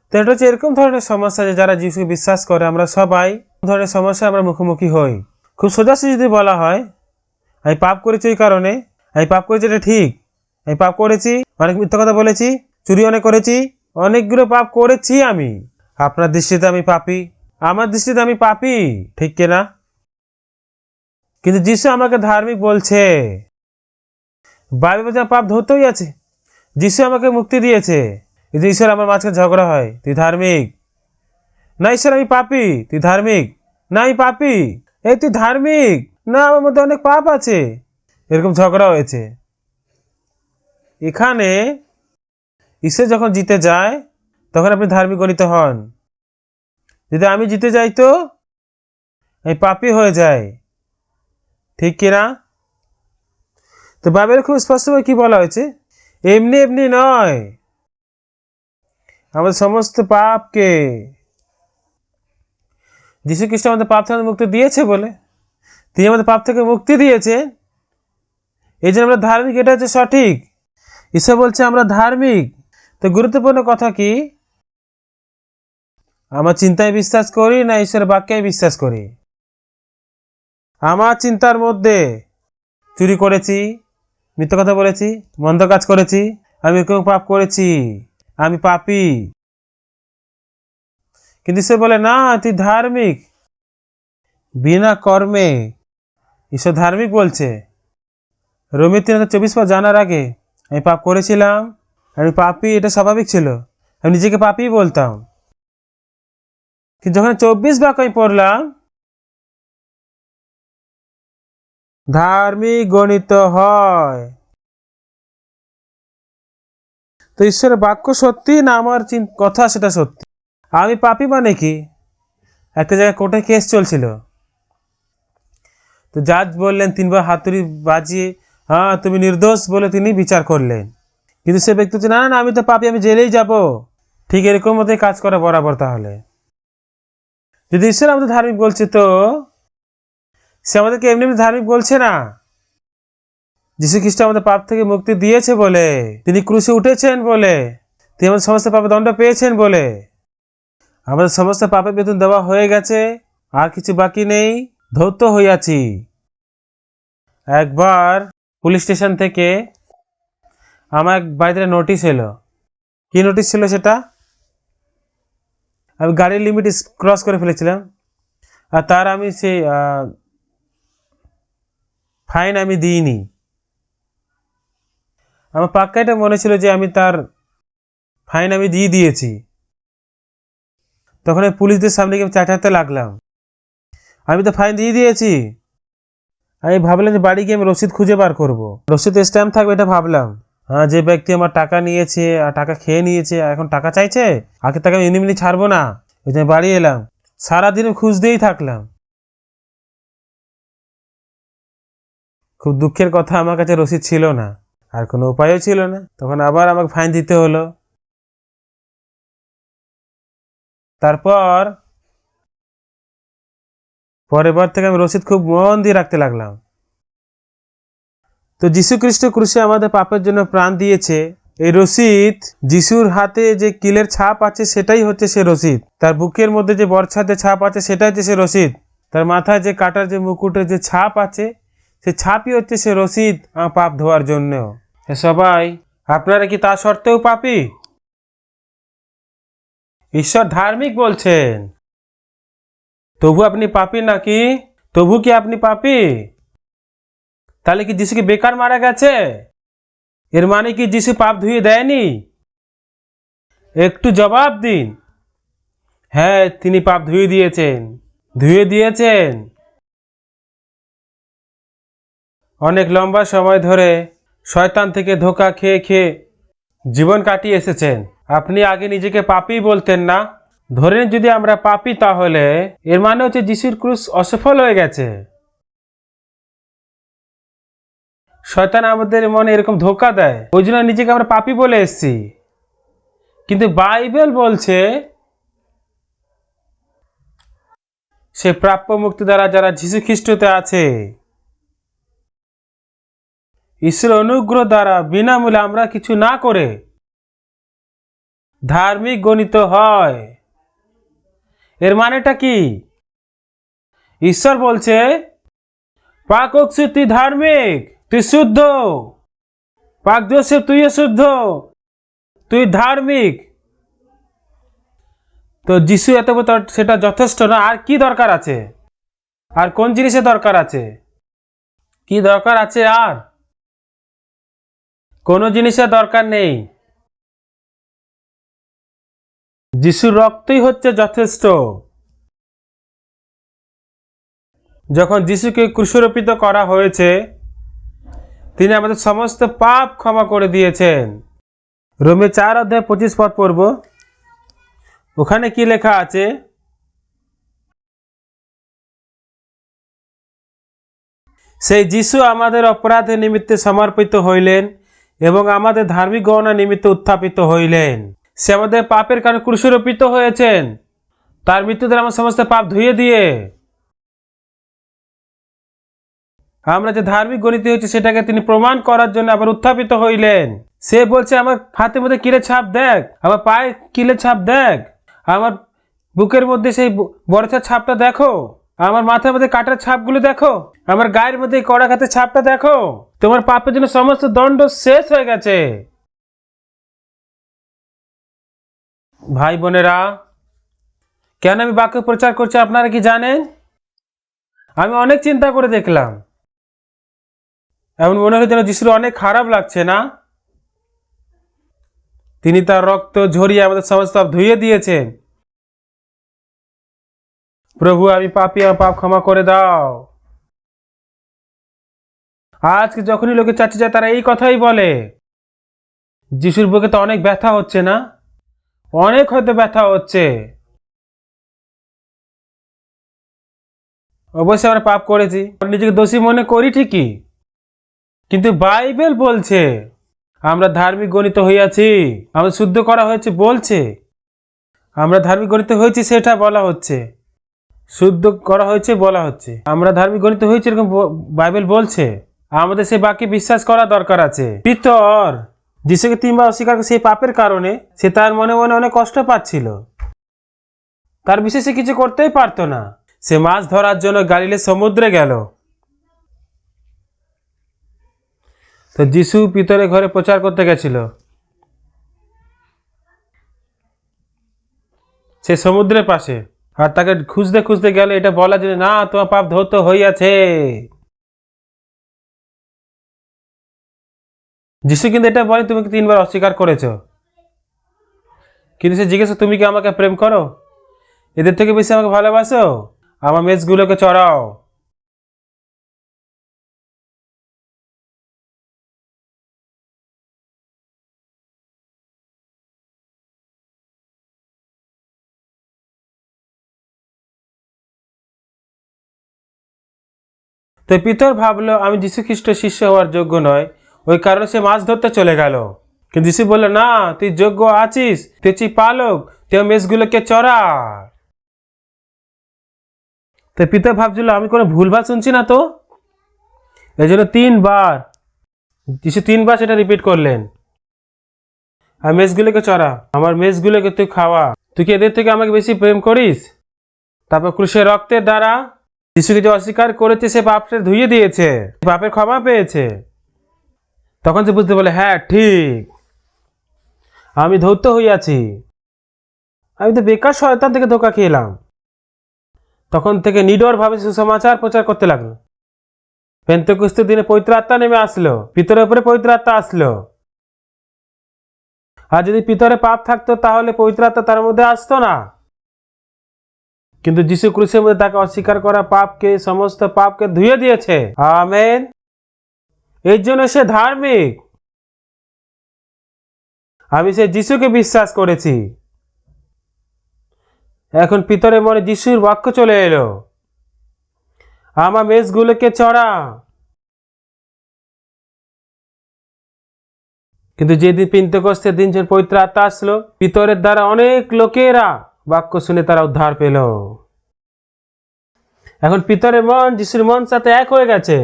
S1: তো এটা হচ্ছে এরকম ধরনের সমস্যা যে যারা যিশুকে বিশ্বাস করে আমরা সবাই ধরনের সমস্যা আমরা মুখোমুখি হই। খুব সোজাসুজি যদি বলা হয়, আমি পাপ করেছি এই কারণে, আমি পাপ করেছি এটা ঠিক, আমি পাপ করেছি, অনেক মিথ্যা কথা বলেছি, চুরি অনেক করেছি, অনেকগুলো পাপ করেছি আমি। আপনার দৃষ্টিতে আমি পাপী, আমার দৃষ্টিতে আমি পাপী, ঠিক কিনা? কিন্তু যিশু আমাকে ধার্মিক বলছে। বাইবেলে পাপ ধরতেই আছে, যিশু আমাকে মুক্তি দিয়েছে। কিন্তু ঈশ্বর আমার মাঝখানে ঝগড়া হয়, তুই ধার্মিক, না ঈশ্বর আমি পাপী, তুই ধার্মিক, না আমি পাপী, এই তুই ধার্মিক, না আমার মধ্যে অনেক পাপ আছে, এরকম ঝগড়া হয়েছে। এখানে ঈশ্বর যখন জিতে যায় তখন আপনি ধার্মিক গণিত হন। যদি আমি জিতে যাই তো আমি পাপী হয়ে যাই, ঠিক কিনা? তো বাইবেলে খুব স্পষ্টভাবে কি বলা হয়েছে, এমনি এমনি নয়, আমাদের সমস্ত পাপকে যীশু খ্রিস্ট আমাদের পাপ থেকে মুক্তি দিয়েছে বলে, তিনি আমাদের পাপ থেকে মুক্তি দিয়েছে, এই জন্য আমরা ধার্মিক, এটা হচ্ছে সঠিক। ঈশ্বর বলছে আমরা ধার্মিক। তো গুরুত্বপূর্ণ কথা কি, আমার চিন্তায় বিশ্বাস করি না ঈশ্বরের বাক্যে বিশ্বাস করি? আমার চিন্তার মধ্যে চুরি করেছি, মিথ্যা কথা বলেছি, মন্দ কাজ করেছি, আমি এরকম পাপ করেছি, আমি পাপী। কিন্তু সে বলে না, তুই ধার্মিক বিনা কর্মে। ঈশ্বর ধার্মিক বলছে। রোমী 3:24 জানার আগে আমি পাপ করেছিলাম, আমি পাপী, এটা স্বাভাবিক ছিল, আমি নিজেকে পাপী বলতাম। কিন্তু যখন 24 বাক্য আমি পড়লাম, ধার্মিক গণিত হয়। তো ঈশ্বরের বাক্য সত্যি না আমার কথা সেটা সত্যি? আমি পাপী মানে কি? একটা জায়গায় কোর্টে কেস চলছিল, তো জাজ বললেন 3বার হাতুড়ি বাজিয়ে, হ্যাঁ তুমি নির্দোষ বলে তিনি বিচার করলেন। কিন্তু সে ব্যক্তি বলছে, না না আমি তো পাপী, আমি জেলেই যাব। ঠিক এরকম মতোই কাজ করা বরাবর। তাহলে যদি ঈশ্বর আমাদের ধার্মিক বলছে, তো সে আমাদেরকে এমনি এমনি ধার্মিক বলছে না। যীশু খ্রিস্ট আমাদের পাপ থেকে মুক্তি দিয়েছে বলে, তিনি ক্রুশে উঠেছেন বলে, তিনি আমাদের সমস্ত পাপের দণ্ড পেয়েছেন বলে, আমাদের সমস্ত পাপের বেতন দেওয়া হয়ে গেছে, আর কিছু বাকি নেই, ধৌত হইয়াছি। একবার পুলিশ স্টেশন থেকে আমার বাড়িতে নোটিশ এলো। কি নোটিশ ছিল সেটা? আমি গাড়ির লিমিট ক্রস করে ফেলেছিলাম, আর তার আমি সেই ফাইন আমি দিইনি। আমার পাক্কা এটা মনে ছিল যে আমি তার ফাইন আমি দিয়েছি। তখন আমি পুলিশদের সামনে গিয়ে চেঁচাতে লাগলাম, আমি তো ফাইন দিয়েছি। আমি ভাবলাম যে বাড়ি গিয়ে আমি রসিদ খুঁজে বার করবো, রসিদে স্ট্যাম্প থাকবে, এটা ভাবলাম। হ্যাঁ, যে ব্যক্তি আমার টাকা নিয়েছে আর টাকা খেয়ে নিয়েছে, এখন টাকা চাইছে, আগে তাকে আমি এমনি ছাড়বো না। ওই জন্য বাড়ি এলাম, সারাদিন খুঁজতেই থাকলাম। খুব দুঃখের কথা, আমার কাছে রসিদ ছিল না, আর কোনো উপায়ও ছিল না। তখন আবার আমাকে ফাইন দিতে হলো। তারপর পরের বার থেকে আমি রসিদ খুব মন দিয়ে রাখতে লাগলাম। তো যীশু খ্রিস্ট ক্রুশে আমাদের পাপের জন্য প্রাণ দিয়েছে, এই রসিদ, যিশুর হাতে যে কিলের ছাপ আছে সেটাই হচ্ছে সে রসিদ। তার বুকের মধ্যে যে বর্ষাতে ছাপ আছে সেটাই হচ্ছে সে রসিদ। তার মাথায় যে কাটার যে মুকুটের যে ছাপ আছে, সে ছাপই হচ্ছে সে রসিদ আমার পাপ ধোয়ার জন্য। সবাই, আপনারা কি তা সত্ত্বেও পাপী? ঈশ্বর ধার্মিক বলছেন, তবু আপনি পাপী নাকি? তবু কি আপনি পাপী? তাহলে কি যিশু কি বেকার মারা গেছে? এর মানে কি যিশু পাপ ধুয়ে দেয়নি? একটু জবাব দিন। হ্যাঁ, তিনি পাপ ধুয়ে দিয়েছেন। অনেক লম্বা সময় ধরে শয়তান থেকে ধোঁকা খেয়ে খেয়ে জীবন কাটিয়ে এসেছেন। আপনি আগে নিজেকে পাপী বলতেন না? ধরে নিন যদি আমরা পাপী, তাহলে এর মানে হচ্ছে যিশুর ক্রুশ অসফল হয়ে গেছে। শয়তান আমাদের মনে এরকম ধোঁকা দেয়, ওই জন্য নিজেকে আমরা পাপী বলে এসেছি। কিন্তু বাইবেল বলছে সে প্রাপ্য মুক্তি দ্বারা যারা যীশু খ্রিস্টতে আছে, ঈশ্বরের অনুগ্রহ দ্বারা বিনামূল্যে আমরা কিছু না করে ধার্মিক গণিত হয়। এর মানেটা কি? ঈশ্বর বলছে, পাক অক্সি তুই ধার্মিক, তুই শুদ্ধ, পাক জোসেফ তুইও শুদ্ধ, তুই ধার্মিক। তো যিশু এত সেটা যথেষ্ট না, আর কি দরকার আছে? আর কোন জিনিসের দরকার আছে? কি দরকার আছে? আর কোনো জিনিসের দরকার নেই। যিশুর রক্তই হচ্ছে যথেষ্ট। যখন যিশুকে ক্রুশারোপিত করা হয়েছে, তিনি আমাদের সমস্ত পাপ ক্ষমা করে দিয়েছেন। রোমে 4:25 পড়ব। ওখানে কি লেখা আছে? সেই যিশু আমাদের অপরাধের নিমিত্তে সমর্পিত হইলেন এবং আমাদের ধার্মিক গণনা নিমিত্তে উত্থাপিত হইলেন। সে আমাদের পাপের কারণে ক্রুশারোপিত হয়েছেন, তার মৃত্যু দ্বারা আমার সমস্ত পাপ ধুয়ে দিয়ে আমরা যে ধার্মিক গণিত হয়েছে সেটাকে তিনি প্রমাণ করার জন্য আবার উত্থাপিত হইলেন। সে বলছে, আমার হাতের মধ্যে কিলের ছাপ দেখ, আমার পায়ে কিলের ছাপ দেখ, আমার বুকের মধ্যে সেই বরফের ছাপটা দেখো, আমার মাথার মধ্যে কাটার ছাপগুলো দেখো, আমার গায়ের মধ্যে কড়াঘাতের ছাপটা দেখো। তোমার পাপের জন্য সমস্ত দণ্ড শেষ হয়ে গেছে। ভাই বোনেরা, কেন আমি বাক্য প্রচার করছি আপনারা কি জানেন? আমি অনেক চিন্তা করে দেখলাম, এমন মনে হয় যেন যিশুর অনেক খারাপ লাগছে না। তিনি তার রক্ত ঝরিয়ে আমাদের সমস্ত পাপ ধুইয়ে দিয়েছেন। প্রভু আমি পাপী, আমার পাপ ক্ষমা করে দাও। আজকে যখনই লোকে চাচ্ছে যায় তারা এই কথাই বলে। যিশুর বুকে তো অনেক ব্যথা হচ্ছে না? অনেক হয়তো ব্যথা হচ্ছে। অবশ্যই আমরা পাপ করেছি, নিজেকে দোষী মনে করি ঠিকই, কিন্তু বাইবেল বলছে আমরা ধার্মিক গণিত হইয়াছি, আমরা শুদ্ধ করা হয়েছে বলছে। আমরা ধার্মিক গণিত হয়েছি সেটা বলা হচ্ছে, শুদ্ধ করা হয়েছে বলা হচ্ছে। আমরা ধার্মিক গণিত হয়েছে এরকম বাইবেল বলছে। আমাদের সেই বাক্যে বিশ্বাস করা দরকার আছে। পিতর যিশুকে 3 বার অস্বীকার করে সেই পাপের কারণে সে তার মনে মনে অনেক কষ্ট পাচ্ছিল। তার বিশেষ কিছু করতেই পারতো না। সে মাছ ধরার জন্য গালিলের সমুদ্রে গেল। তো যিশু পিতরের ঘরে প্রচার করতে গেছিল। সে সমুদ্রের পাশে, আর তাকে খুঁজতে খুঁজতে গেল এটা বলা যে না তোমার পাপ ধৌত হইয়াছে। যিশু কিন্তু এটা বলে তুমি 3 বার অস্বীকার করেছ, কিন্তু সে জিজ্ঞেস তুমি কি আমাকে প্রেম করো? এদের থেকে বেশি আমাকে ভালোবাসো? আমার মেষগুলোকে চড়াও। তো পিতর ভাবলো আমি যীশু খ্রিস্ট শিষ্য হওয়ার যোগ্য নয়, ওই কারণে সে মাছ ধরতে চলে গেল। কিন্তু যিশু বললো না, তুই যোগ্য আছিস, তুই হচ্ছিস পালক, তুই মেষগুলোকে চড়া। তো পিতর ভাবছিল আমি কোনো ভুলভাল শুনছি না তো। এই জন্য 3 বার যিশু 3 বার সেটা রিপিট করলেন, আর মেষগুলোকে চড়া, আমার মেষগুলোকে তুই খাওয়া। তুই কি এদের থেকে আমাকে বেশি প্রেম করিস? তারপর ক্রুশের রক্তের দ্বারা যিশুকে যে অস্বীকার করেছে সে পাপটা ধুইয়ে দিয়েছে, পাপের ক্ষমা পেয়েছে। তখন সে বুঝতে পারলে হ্যাঁ ঠিক, আমি ধৌত হইয়াছি, আমি তো বেকার শয়তান থেকে ধোকা খেলাম। তখন থেকে নিডরভাবে সুসমাচার প্রচার করতে লাগলো। পেন্তেকোস্তের দিনে পবিত্র আত্মা নেমে আসলো, পিতরের উপরে পবিত্র আত্মা আসলো। আর যদি পিতরে পাপ থাকতো তাহলে পবিত্র আত্মা তার মধ্যে আসতো না। কিন্তু যিশু ক্রুশের মধ্যে তাকে অস্বীকার করা পাপকে, সমস্ত পাপকে ধুয়ে দিয়েছে। আমেন। এর জন্য সে ধার্মিক। আমি সে যিশুকে বিশ্বাস করেছি। এখন পিতরের মনে যিশুর বাক্য চলে এলো, আমার মেষগুলোকে চড়া। কিন্তু যেদিন পেন্তেকোস্তের দিন যে পবিত্র আত্মা আসলো, পিতরের দ্বারা অনেক লোকেরা বাক্য শুনে তারা উদ্ধার পেল। এখন পিতরের মন যিশুর মন সাথে এক হয়ে গেছে।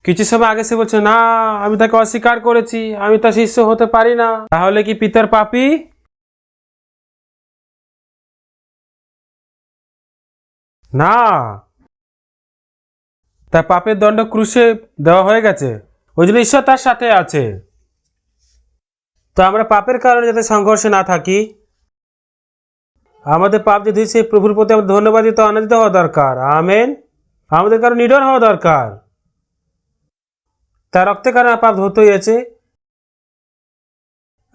S1: কিছু সময় আগে সে বলছে না আমি তাকে অস্বীকার করেছি, আমি তার শিষ্য হতে পারি না। তাহলে কি পিতর পাপী? না, তার পাপের দণ্ড ক্রুশে দেওয়া হয়ে গেছে, ওই জন্য ঈশ্বর তার সাথে আছে। তো আমরা পাপের কারণে যাতে সংঘর্ষে না থাকি, আমাদের পাপ যদি সেই প্রভুর প্রতি আমাদের ধন্যবাদ দিতে আনন্দিত হওয়া দরকার। আমেন। আমাদের কারণ নিডর হওয়া দরকার, তার রক্তের কারণে পাপ ধৌত হয়েছে,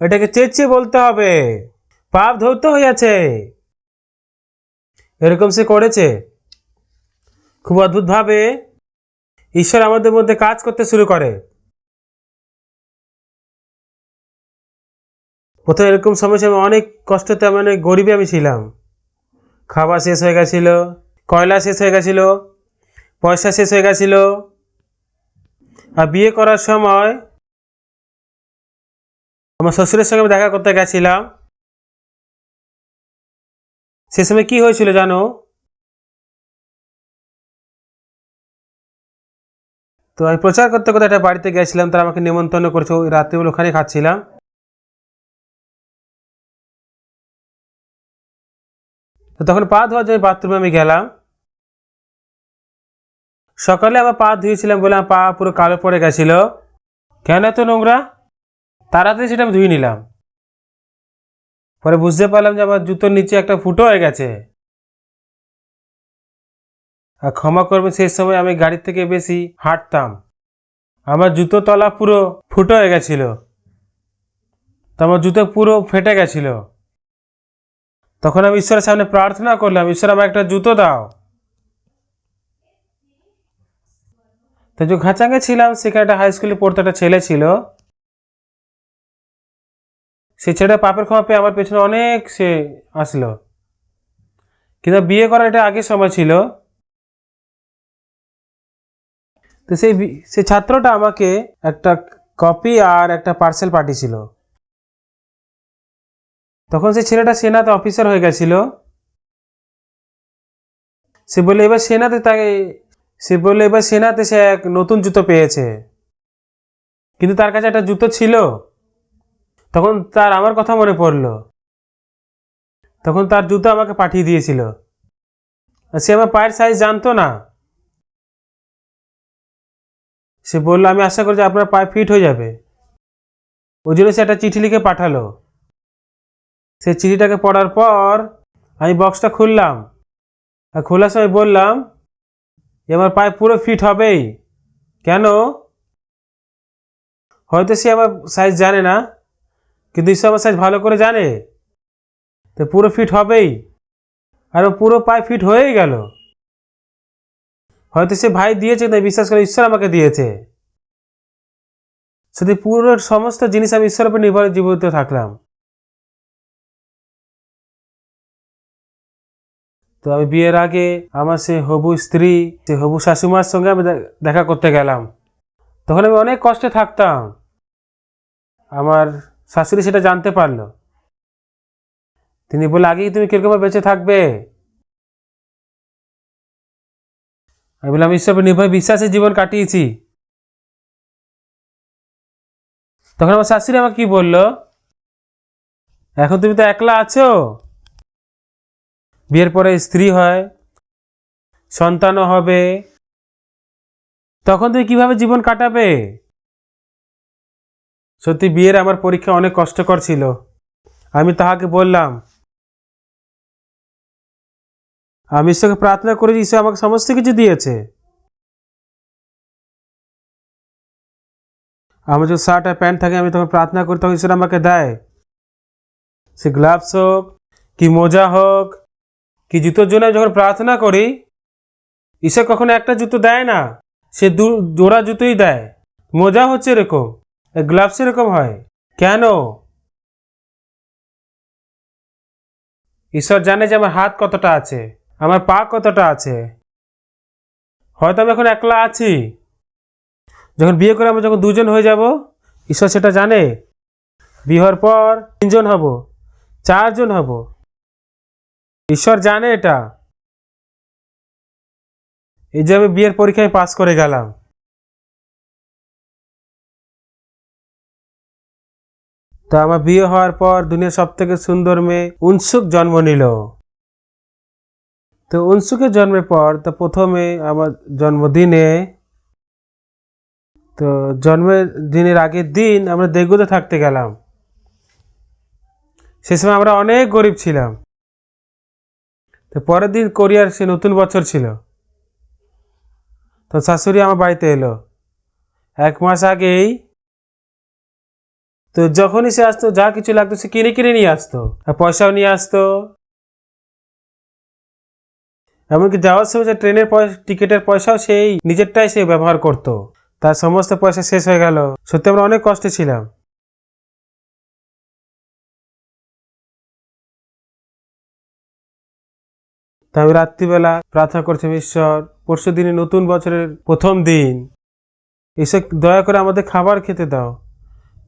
S1: এটাকে চেঁচিয়ে বলতে হবে পাপ ধৌত হয়েছে। এরকম সে করেছে। খুব অদ্ভুতভাবে ঈশ্বর আমাদের মধ্যে কাজ করতে শুরু করে। প্রথমে এরকম সমস্যা, আমি অনেক কষ্টতে, মানে গরিবে আমি ছিলাম। খাবার শেষ হয়ে গেছিল, কয়লা শেষ হয়ে গেছিল, পয়সা শেষ হয়ে গেছিল। আর বিয়ে করার সময় আমার শ্বশুরের সঙ্গে আমি দেখা করতে গেছিলাম। সে সময় কি হয়েছিল জানো? তো আমি প্রচার করতে করতে একটা বাড়িতে গেছিলাম, তারা আমাকে নিমন্ত্রণ করেছে, ওই রাত্রিবেলা ওখানে খাচ্ছিলাম। তো তখন পা ধোয়ার জন্য বাথরুমে আমি গেলাম। সকালে আমার পা ধুয়েছিলাম বলে আমার পা পুরো কালো পড়ে গেছিল। কেন এত নোংরা? তাড়াতাড়ি সেটা আমি ধুয়ে নিলাম। পরে বুঝতে পারলাম যে আমার জুতোর নিচে একটা ফুটো হয়ে গেছে। আর ক্ষমা করবেন, সেই সময় আমি গাড়ির থেকে বেশি হাঁটতাম, আমার জুতো তলা পুরো ফুটো হয়ে গেছিল। তো আমার জুতো পুরো ফেটে গেছিল। তখন আমি ঈশ্বরের সামনে প্রার্থনা করলাম, ঈশ্বর আমার একটা জুতো দাও। তো যে ঘাচাঙ্গে ছিলাম সেখানে একটা হাই স্কুলে পড়তে একটা ছেলে ছিল। সেই ছেলেটা পাপের ক্ষমা পেয়ে আমার পেছনে অনেক সে আসলো। কিন্তু বিয়ে করার এটা আগের সময় ছিল। তো সেই ছাত্রটা আমাকে একটা কপি আর একটা পার্সেল পাঠিয়েছিল। তখন সেই ছেলেটা সেনাতে অফিসার হয়ে গেছিল। সে বললে এবার সেনাতে সে এক নতুন জুতো পেয়েছে, কিন্তু তার কাছে একটা জুতো ছিল। তখন তার আমার কথা মনে পড়লো। তখন তার জুতো আমাকে পাঠিয়ে দিয়েছিল। সে আমার পায়ের সাইজ জানতো না। সে বললো আমি আশা করি যে আপনার পায়ে ফিট হয়ে যাবে। ওই জন্য সে একটা চিঠি লিখে পাঠালো। সেই চিঠিটাকে পড়ার পর আমি বক্সটা খুললাম। আর খোলার সময় বললাম যে আমার পায়ে পুরো ফিট হবেই। কেন? হয়তো সে আমার সাইজ জানে না, কিন্তু ঈশ্বর আমার সাইজ ভালো করে জানে। তো পুরো ফিট হবেই। আর ও পুরো পায়ে ফিট হয়েই গেল। হয়তো সে ভাই দিয়েছে, তাই বিশ্বাস করে ঈশ্বর আমাকে দিয়েছে। শুধু পুরো সমস্ত জিনিস আমি ঈশ্বরের উপর নির্ভর জীবিত থাকলাম। তো আমি বিয়ের আগে আমার সে হবু স্ত্রী, সে হবু শাশুমার সঙ্গে আমি দেখা করতে গেলাম। তখন আমি অনেক কষ্টে থাকতাম। আমার শাশুড়ি সেটা জানতে পারলো। তিনি বলে আগেই তুমি কিরকম বেঁচে থাকবে? আমি বললাম ঈশ্বরের নির্ভর বিশ্বাসে জীবন কাটিয়েছি। তখন আমার শাশুড়ি আমাকে কি বললো, এখন তুমি তো একলা আছো, বিয়ের পরে স্ত্রী হয়, সন্তানও হবে, তখন তুমি কিভাবে জীবন কাটাবে? সত্যি বিয়ের আমার পরীক্ষা অনেক কষ্টকর ছিল। আমি তাহাকে বললাম, আমি ঈশ্বরকে প্রার্থনা করেছি, ঈশ্বর আমাকে সমস্ত কিছু দিয়েছে। আমার যে শার্ট আর প্যান্ট থাকে আমি তখন প্রার্থনা করি, তখন ঈশ্বর আমাকে দেয়। সে গ্লাভস হোক কি মোজা হোক কি জুতোর জন্য যখন প্রার্থনা করি, ঈশ্বর কখনো একটা জুতো দেয় না, সে জোড়া জুতোই দেয়। মোজা হচ্ছে এরকম, গ্লাভস এরকম হয়। কেন? ঈশ্বর জানে যে আমার হাত কতটা আছে, আমার পা কতটা আছে। হয়তো আমি এখন একলা আছি, যখন বিয়ে করে আমরা যখন দুজন হয়ে যাব, ঈশ্বর সেটা জানে। বিয়ে হওয়ার পর 3 জন হব, 4 জন হব, ঈশ্বর জানে এটা। এই যে আমি বিয়ের পরীক্ষায় পাস করে গেলাম। তো আমার বিয়ে হওয়ার পর দুনিয়ার সব থেকে সুন্দর মেয়ে উনসুক জন্ম নিল। তো উনসুকের জন্মের পর তো প্রথমে আমার জন্মদিনে, তো জন্মের দিনের আগের দিন আমরা দেগুতে থাকতে গেলাম। সে সময় আমরা অনেক গরিব ছিলাম। তো পরের দিন কোরিয়ার সে নতুন বছর ছিল। তো শাশুড়ি আমার বাড়িতে এলো 1 মাস আগেই। তো যখনই সে আসতো যা কিছু লাগতো সে কিনে কিনে নিয়ে আসতো, আর পয়সাও নিয়ে আসতো। এমনকি যাওয়ার সময় যে ট্রেনের টিকিটের পয়সাও সেই নিজেরটাই সে ব্যবহার করত। তার সমস্ত পয়সা শেষ হয়ে গেল। সত্যি আমরা অনেক কষ্টে ছিলাম। তা আমি রাত্রিবেলা প্রার্থনা করছিলাম, ঈশ্বর পরশু দিনে নতুন বছরের প্রথম দিন, ঈশ্বর দয়া করে আমাদের খাবার খেতে দাও,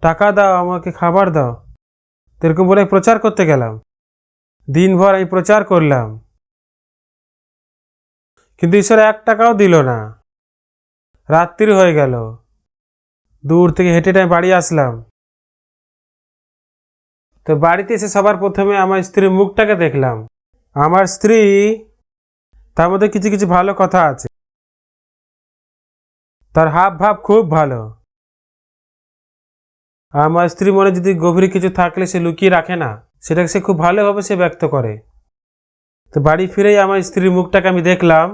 S1: টাকা দাও, আমাকে খাবার দাও। এরকম বলে প্রচার করতে গেলাম। দিনভর আমি প্রচার করলাম, কিন্তু ঈশ্বর 1 টাকাও দিল না। রাত্রি হয়ে গেল, দূর থেকে হেঁটে হেঁটে বাড়ি আসলাম। তো বাড়িতে এসে সবার প্রথমে আমার স্ত্রীর মুখটাকে দেখলাম। আমার স্ত্রী, তার মধ্যে কিছু কিছু ভালো কথা আছে। তার হাব ভাব খুব ভালো। আমার স্ত্রী মনে যদি গভীর কিছু থাকলে সে লুকিয়ে রাখে না, সেটাকে সে খুব ভালোভাবে সে ব্যক্ত করে। তো বাড়ি ফিরেই আমার স্ত্রীর মুখটাকে আমি দেখলাম,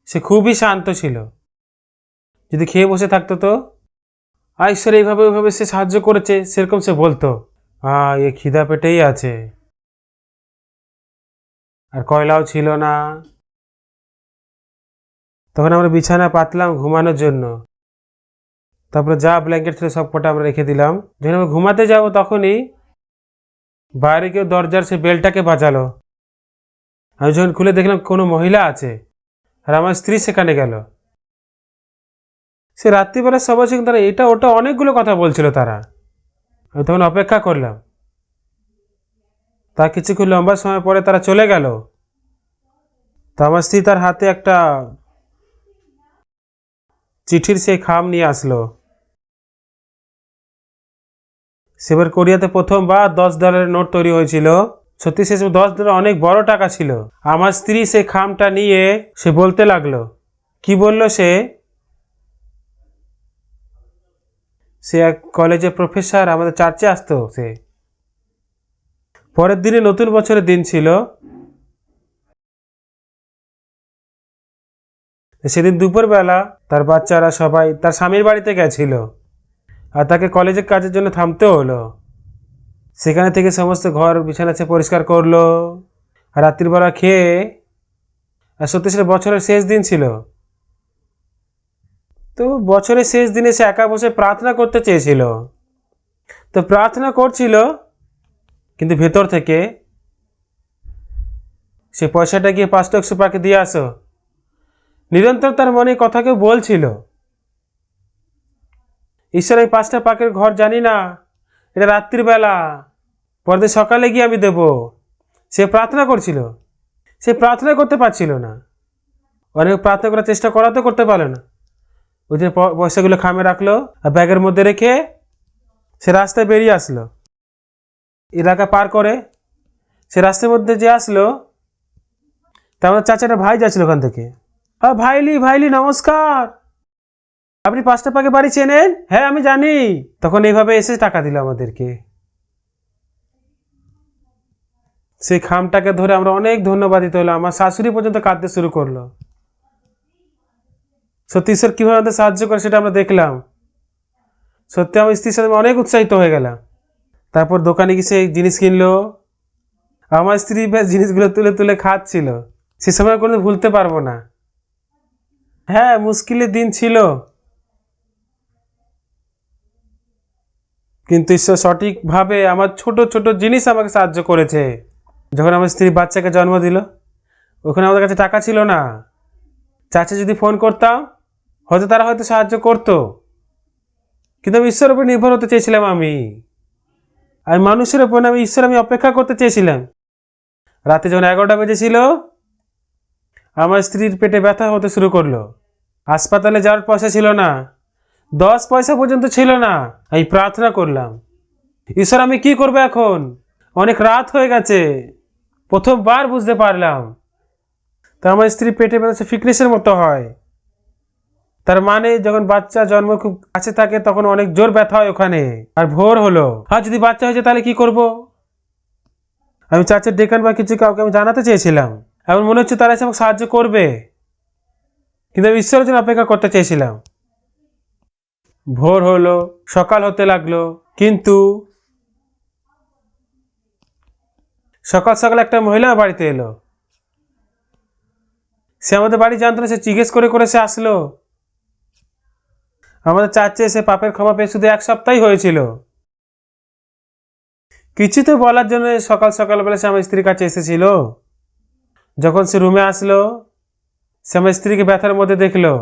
S1: সে খুবই শান্ত ছিল। যদি খেয়ে বসে থাকতো তো ঈশ্বর এইভাবে ওইভাবে সে সাহায্য করেছে সেরকম সে বলতো, এ খিদা পেটেই আছে। আর কয়লাও ছিল না। তখন আমরা বিছানা পাতলাম ঘুমানোর জন্য। তারপরে যা ব্ল্যাঙ্কেট ছিল সব কটা আমরা রেখে দিলাম। যখন আমরা ঘুমাতে যাব তখনই বাইরে কেউ দরজার সে বেলটাকে বাজালো। আমি যখন খুলে দেখলাম কোনো মহিলা আছে, আর আমার স্ত্রী সেখানে গেল। সে রাত্রিবেলা সবার সঙ্গে তারা এটা ওটা অনেকগুলো কথা বলছিল তারা। আমি তখন অপেক্ষা করলাম। তা কিছুক্ষণ লম্বা সময় পরে তারা চলে গেল। তা আমার স্ত্রী তার হাতে একটা চিঠির সেই খাম নিয়ে আসলো। সেবার কোরিয়াতে প্রথমবার $10 নোট তৈরি হয়েছিল। সত্যি সে $10 অনেক বড় টাকা ছিল। আমার স্ত্রী সেই খামটা নিয়ে সে বলতে লাগলো। কি বলল সে? সে এক কলেজের প্রফেসর, আমাদের চার্চে আসতো সে। পরের দিনে নতুন বছরের দিন ছিল। সেদিন দুপুরবেলা তার বাচ্চারা সবাই তার স্বামীর বাড়িতে গেছিল, আর তাকে কলেজের কাজের জন্য থামতেও হলো। সেখানে থেকে সমস্ত ঘর বিছানা সে পরিষ্কার করলো। আর রাত্রিবেলা খেয়ে, আর সত্যি সেটা বছরের শেষ দিন ছিল। তো বছরের শেষ দিনে সে একা বসে প্রার্থনা করতে চেয়েছিল। তো প্রার্থনা করছিল, কিন্তু ভেতর থেকে সে পয়সাটা গিয়ে 5 টাকা দিয়ে আসো, নিরন্তর তার মনে কথা কেউ বলছিল, ঈশ্বর এই 5 টাকার ঘর জানি না, এটা রাত্রিবেলা, পরদিন সকালে গিয়ে আমি দেব। সে প্রার্থনা করছিল, সে প্রার্থনা করতে পারছিল না। অনেক প্রার্থনা করার চেষ্টা করাতে করতে পারলো না। ওই যে পয়সাগুলো খামে রাখলো আর ব্যাগের মধ্যে রেখে সে রাস্তায় বেরিয়ে আসলো। এলাকা পার করে সে রাস্তার মধ্যে যে আসলো, তা আমার চাচাটা ভাই যাচ্ছিল ওখান থেকে। ভাইলি ভাইলি নমস্কার, আপনি 5 টাকা বাড়ি চেনেন? হ্যাঁ আমি জানি। তখন এইভাবে এসে টাকা দিল আমাদেরকে। সেই খামটাকে ধরে আমরা অনেক ধন্যবাদ দিতে হলো। আমার শাশুড়ি পর্যন্ত কাঁদতে শুরু করলো। সত্যি ঈশ্বর কীভাবে আমাদের সাহায্য করে সেটা আমরা দেখলাম। সত্যি আমার স্ত্রীর সাথে অনেক উৎসাহিত হয়ে গেলাম। তারপর দোকানে গিয়ে সেই জিনিস কিনলো। আমার স্ত্রী বেশ জিনিসগুলো তুলে তুলে খাচ্ছিল। সে সময় কোনো ভুলতে পারবো না। হ্যাঁ, মুশকিলের দিন ছিল, কিন্তু ঈশ্বর সঠিকভাবে আমার ছোট ছোট জিনিস আমাকে সাহায্য করেছে। যখন আমার স্ত্রী বাচ্চাকে জন্ম দিল, ওখানে আমাদের কাছে টাকা ছিল না। চাচা যদি ফোন করতাম, তারা হয়তো সাহায্য করতো, কিন্তু আমি ঈশ্বরের উপর নির্ভর হতে চেয়েছিলাম। আমি মানুষের উপর আমি আমি অপেক্ষা করতে চেয়েছিলাম। রাতে যখন 11টা বেজেছিল, আমার স্ত্রীর পেটে ব্যথা হতে শুরু করলো। হাসপাতালে যাওয়ার পয়সা ছিল না, 10 পয়সা পর্যন্ত ছিল না। আমি প্রার্থনা করলাম, ঈশ্বর আমি কি করবো এখন? অনেক রাত হয়ে গেছে। প্রথমবার বুঝতে পারলাম, তা আমার স্ত্রী পেটে ব্যথা ফিটনেসের মতো হয়। তার মানে যখন বাচ্চা জন্ম খুব কাছে থাকে তখন অনেক জোর ব্যথা হয় ওখানে। আর ভোর হলো, যদি বাচ্চা হয়েছে তাহলে কি করব? আমি চার্চের ডেকান বা কিছু কাউকে আমি জানাতে চেয়েছিলাম। এমন মনে হচ্ছে তারা এসে আমাকে সাহায্য করবে, কিন্তু আমি ঈশ্বরের জন্য অপেক্ষা করতে চেয়েছিলাম। ভোর হলো, সকাল হতে লাগলো, কিন্তু সকাল সকাল একটা মহিলা বাড়িতে এলো। সে আমাদের বাড়ি জানতো না, সে জিজ্ঞেস করে করে সে আসলো। আমাদের চার্চে এসে পাপের ক্ষমা পেয়ে শুধু 1 সপ্তাহই হয়েছিল। কিছু তো বলার জন্য সকাল সকালবেলা সে আমার স্ত্রীর কাছে এসেছিল। যখন সে রুমে আসলো, সে আমার স্ত্রীকে ব্যথার মধ্যে দেখলো।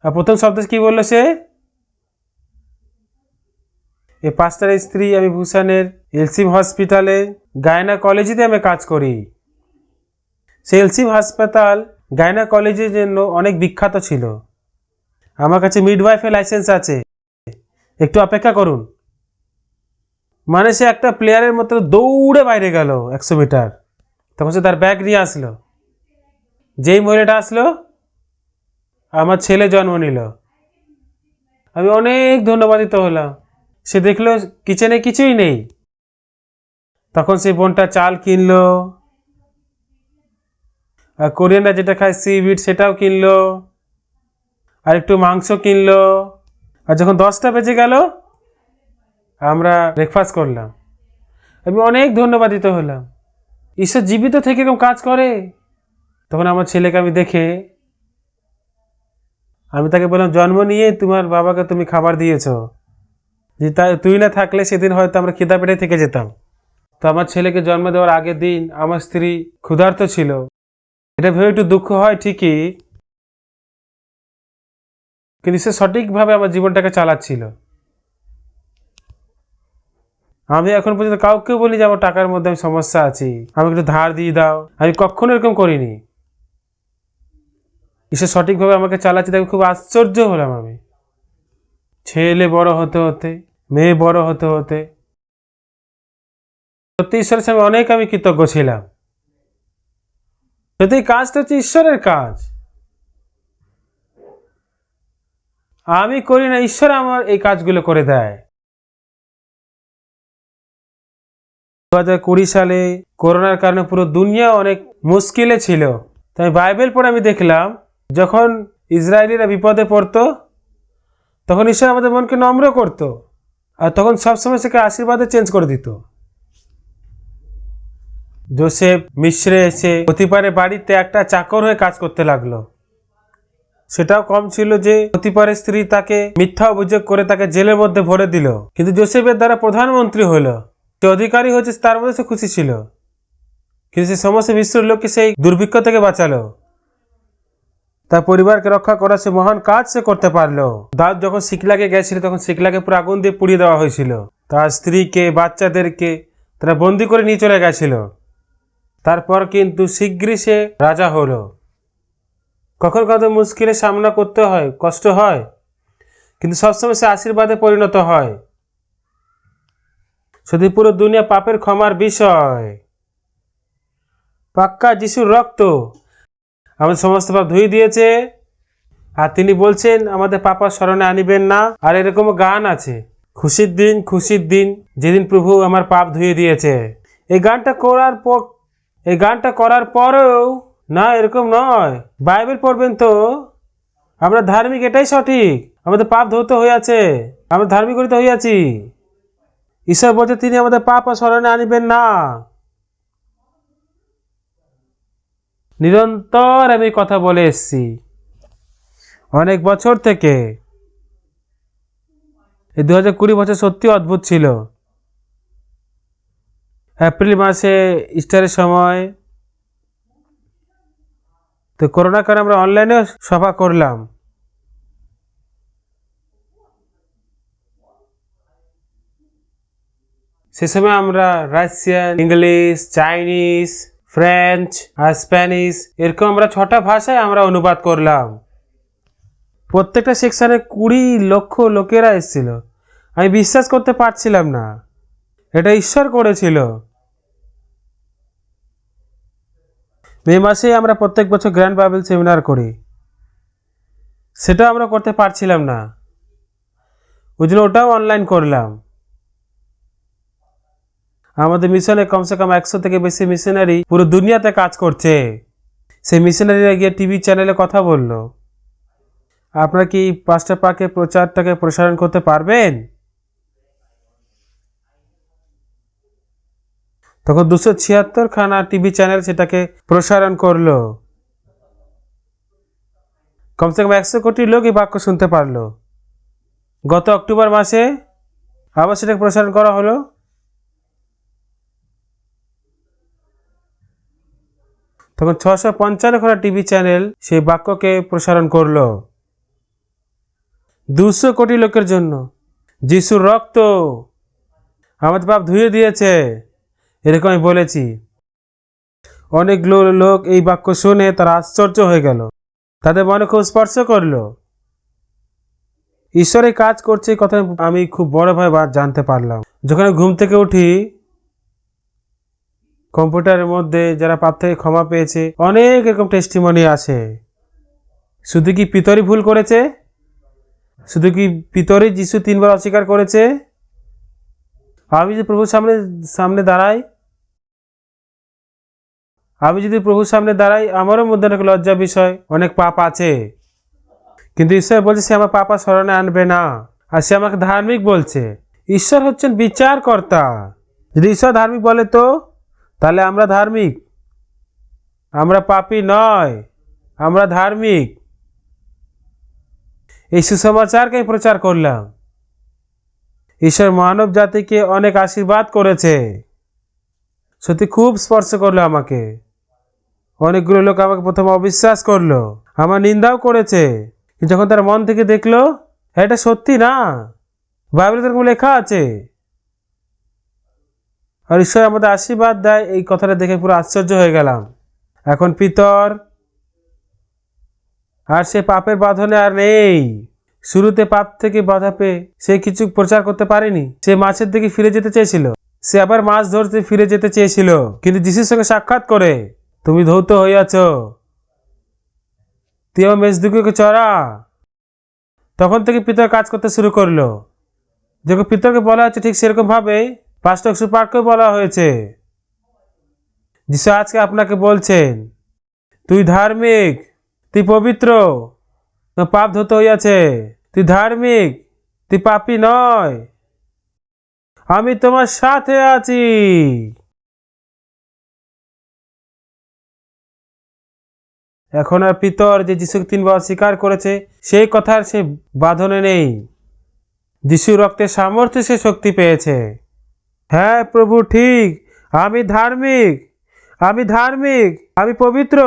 S1: আর প্রথম শব্দ কি বললো সে? এই পাস্টারের স্ত্রী, আমি ভূষণের এলসিম হসপিটালে গাইনাকোলজিতে আমি কাজ করি। সেই এলসিম হাসপাতাল গাইনাকোলজির জন্য অনেক বিখ্যাত ছিল। আমার কাছে মিডওয়াইফের লাইসেন্স আছে, একটু অপেক্ষা করুন। মানে সে একটা প্লেয়ারের মতো দৌড়ে বাইরে গেল 100 মিটার। তখন সে তার ব্যাগ নিয়ে আসলো। যেই মহিলাটা আসলো, আমার ছেলে জন্ম নিল। আমি অনেক ধন্যবাদিত হলাম। সে দেখলো কিচেনে কিছুই নেই। তখন সেই বোনটা চাল কিনলো, আর কোরিয়ানরা যেটা খায় সিউইড সেটাও কিনলো, আর একটু মাংস কিনলো। আর যখন 10টা বেজে গেল, আমরা ব্রেকফাস্ট করলাম। আমি অনেক ধন্যবাদিত হলাম। ঈশ্বর জীবিত থেকে এরকম কাজ করে। তখন আমার ছেলেকে আমি দেখে আমি তাকে বললাম, জন্ম নিয়ে তোমার বাবাকে তুমি খাবার দিয়েছ, যে তুই না থাকলে সেদিন হয়তো আমরা খিদা পেটে থেকে যেতাম। তো আমার ছেলেকে জন্ম দেওয়ার আগের দিন আমার স্ত্রী ক্ষুধার্ত ছিল। এটা ভেবে একটু দুঃখ হয় ঠিকই, কিন্তু সে সঠিকভাবে আমার জীবনটাকে চালাচ্ছিল। আমি এখন পর্যন্ত কাউকে বলি যে আমার টাকার মধ্যে আমি সমস্যা আছি, আমাকে একটু ধার দিয়ে দাও, আমি কখনো এরকম করিনি। ঈশ্বর সঠিকভাবে আমাকে চালাচ্ছে, তাকে খুব আশ্চর্য হলাম আমি। ছেলে বড় হতে হতে, মেয়ে বড় হতে হতে সত্যি ঈশ্বরের সামনে অনেক আমি কৃতজ্ঞ ছিলাম। সত্যি কাজটা হচ্ছে ঈশ্বরের কাজ, আমি করি না, ঈশ্বর আমার এই কাজগুলো করে দেয়। 2020 সালে করোনার কারণে পুরো দুনিয়া অনেক মুশকিলে ছিল। তাই বাইবেল পড়ে আমি দেখলাম, যখন ইসরায়েলিরা বিপদে পড়তো তখন ঈশ্বর আমাদের মনকে নম্র করত, আর তখন সবসময় সেকে আশীর্বাদে চেঞ্জ করে দিত। যোসেফ মিশরে এসে পতিফারের বাড়িতে একটা চাকর হয়ে কাজ করতে লাগলো। সেটাও কম ছিল যে পতিফারের স্ত্রী তাকে মিথ্যা অভিযোগ করে তাকে জেলের মধ্যে ভরে দিল, কিন্তু যোসেফের দ্বারা প্রধানমন্ত্রী হলো, যে অধিকারী হয়েছে তার মধ্যে সে খুশি ছিল। কিন্তু সে সমস্ত বিশ্বের লোককে সেই দুর্ভিক্ষ থেকে বাঁচালো, তার পরিবারকে রক্ষা করা সে মহান কাজ সে করতে পারলো। দাউদ যখন সিকলাগে গেছিল তখন সিকলাকে পুরো আগুন দিয়ে পুড়িয়ে দেওয়া হয়েছিল। তার স্ত্রীকে, বাচ্চাদেরকে তারা বন্দি করে নিয়ে চলে গেছিল। তারপর কিন্তু শীঘ্রই সে রাজা হলো। কখন কত মুশকিলের সামনা করতে হয়, কষ্ট হয়, কিন্তু সবসময় সে আশীর্বাদে পরিণত হয়। শুধু পুরো দুনিয়া পাপের ক্ষমার বিষয়, পাক্কা যিশুর রক্ত আমাদের সমস্ত পাপ ধুয়ে দিয়েছে। আর তিনি বলছেন আমাদের পাপা স্মরণে আনিবেন না। আর এরকম গান আছে, খুশির দিন, খুশির দিন, যেদিন প্রভু আমার পাপ ধুয়ে দিয়েছে। এই গানটা করার পরেও না, এরকম নয়। বাইবেল পড়বেন তো আমরা ধার্মিক, এটাই সঠিক, আমাদের পাপ ধৌত হইয়াছে, আমরা ধার্মিক করিতে হইয়াছি। ঈশ্বর বলছে তিনি আমাদের পাপ স্মরণে আনিবেন না। নিরন্তর আমি কথা বলে এসছি অনেক বছর থেকে। এই 2020 বছর সত্যি অদ্ভুত ছিল। এপ্রিল মাসে ইস্টারের সময় তো করোনার কারণে আমরা অনলাইনে সভা করলাম। সে সময় আমরা রাশিয়ান, ইংলিশ, চাইনিজ, ফ্রেঞ্চ আর স্প্যানিশ এরকম আমরা 6টা ভাষায় আমরা অনুবাদ করলাম। প্রত্যেকটা সেকশনে 20 লক্ষ লোকেরা এসেছিল। আমি বিশ্বাস করতে পারছিলাম না, এটা ঈশ্বর করেছিল। মে মাসে আমরা প্রত্যেক বছর গ্র্যান্ড বাইবেল সেমিনার করি, সেটা আমরা করতে পারছিলাম না, ওই জন্য ওটাও অনলাইন করলাম। আমাদের মিশনে কমসে কম 100 থেকে বেশি মিশনারি পুরো দুনিয়াতে কাজ করছে। সেই মিশনারিরা গিয়ে টিভি চ্যানেলে কথা বললো, আপনারা কি পাস্টার পাকের প্রচারটাকে প্রসারণ করতে পারবেন? তখন 276 খানা টিভি চ্যানেল সেটাকে প্রসারণ করলো। কমসে কম 100 কোটি লোক এই বাক্য শুনতে পারলো। গত অক্টোবর মাসে আবার সেটাকে প্রসারণ করা হলো। তখন 655 খানা টিভি চ্যানেল সেই বাক্যকে প্রসারণ করলো 200 কোটি লোকের জন্য। যিশুর রক্ত আমাদের পাপ ধুয়ে দিয়েছে, এরকম আমি বলেছি। অনেক লোক এই বাক্য শুনে তারা আশ্চর্য হয়ে গেল, তাদের মনে খুব স্পর্শ করলো। ঈশ্বরের কাজ করছে কথা আমি খুব বড়ভাবে জানতে পারলাম। যখন ঘুম থেকে উঠি কম্পিউটারের মধ্যে যারা পাপ থেকে ক্ষমা পেয়েছে অনেক এরকম টেস্টিমনি আছে। শুধু কি পিতরই ভুল করেছে? শুধু কি পিতরই যিশু 3 বার অস্বীকার করেছে? আমি যে প্রভুর সামনে দাঁড়াই, আমি যদি প্রভুর সামনে দাঁড়াই, আমারও মধ্যে অনেক লজ্জা বিষয়, অনেক পাপ আছে, কিন্তু ঈশ্বর বলছে সে আমার পাপ স্মরণে আনবে না, আর সে আমাকে ধার্মিক বলছে। ঈশ্বর হচ্ছেন বিচারকর্তা। যদি ঈশ্বর ধার্মিক বলে তো তাহলে আমরা ধার্মিক, আমরা পাপী নয়, আমরা ধার্মিক। এই সুসমাচারকে প্রচার করলাম। ঈশ্বর মানব জাতিকে অনেক আশীর্বাদ করেছে, সত্যি খুব স্পর্শ করলো আমাকে। অনেকগুলো লোক আমাকে প্রথমে অবিশ্বাস করলো, আমার নিন্দাও করেছে, কিন্তু যখন তারা মন থেকে দেখলো এটা সত্যি না, বাইবেলে এরকম লেখা আছে, আর ঈশ্বর আমাদের আশীর্বাদ দেয়, এই কথাটা দেখে পুরো আশ্চর্য হয়ে গেলাম। এখন পিতর আর সে পাপের বাঁধনে আর নেই। শুরুতে পাপ থেকে বাধা পেয়ে সে কিছু প্রচার করতে পারেনি। সে মাছের দিকে ফিরে যেতে চেয়েছিল, সে আবার মাছ ধরতে ফিরে যেতে চেয়েছিল, কিন্তু যিশুর সঙ্গে সাক্ষাৎ করে তুমি ধৌত হইয়াছ, তুই আমার মেজদুকে চড়া। তখন থেকে পিতর কাজ করতে শুরু করলো। যখন পিতরকে বলা হচ্ছে ঠিক সেরকম ভাবে পাস্টর সুপারকেও বলা হয়েছে। যিশু আজকে আপনাকে বলছেন তুই ধার্মিক, তুই পবিত্র, তোর পাপ ধৌত হইয়াছে, তুই ধার্মিক, তুই পাপী নয়, আমি তোমার সাথে আছি। এখন আর পিতর যে যিশুকে 3 বার স্বীকার করেছে সেই কথার সে বাঁধনে নেই। যিশুর রক্তের সামর্থ্যে সে শক্তি পেয়েছে। হ্যাঁ প্রভু ঠিক, আমি ধার্মিক, আমি ধার্মিক, আমি পবিত্র,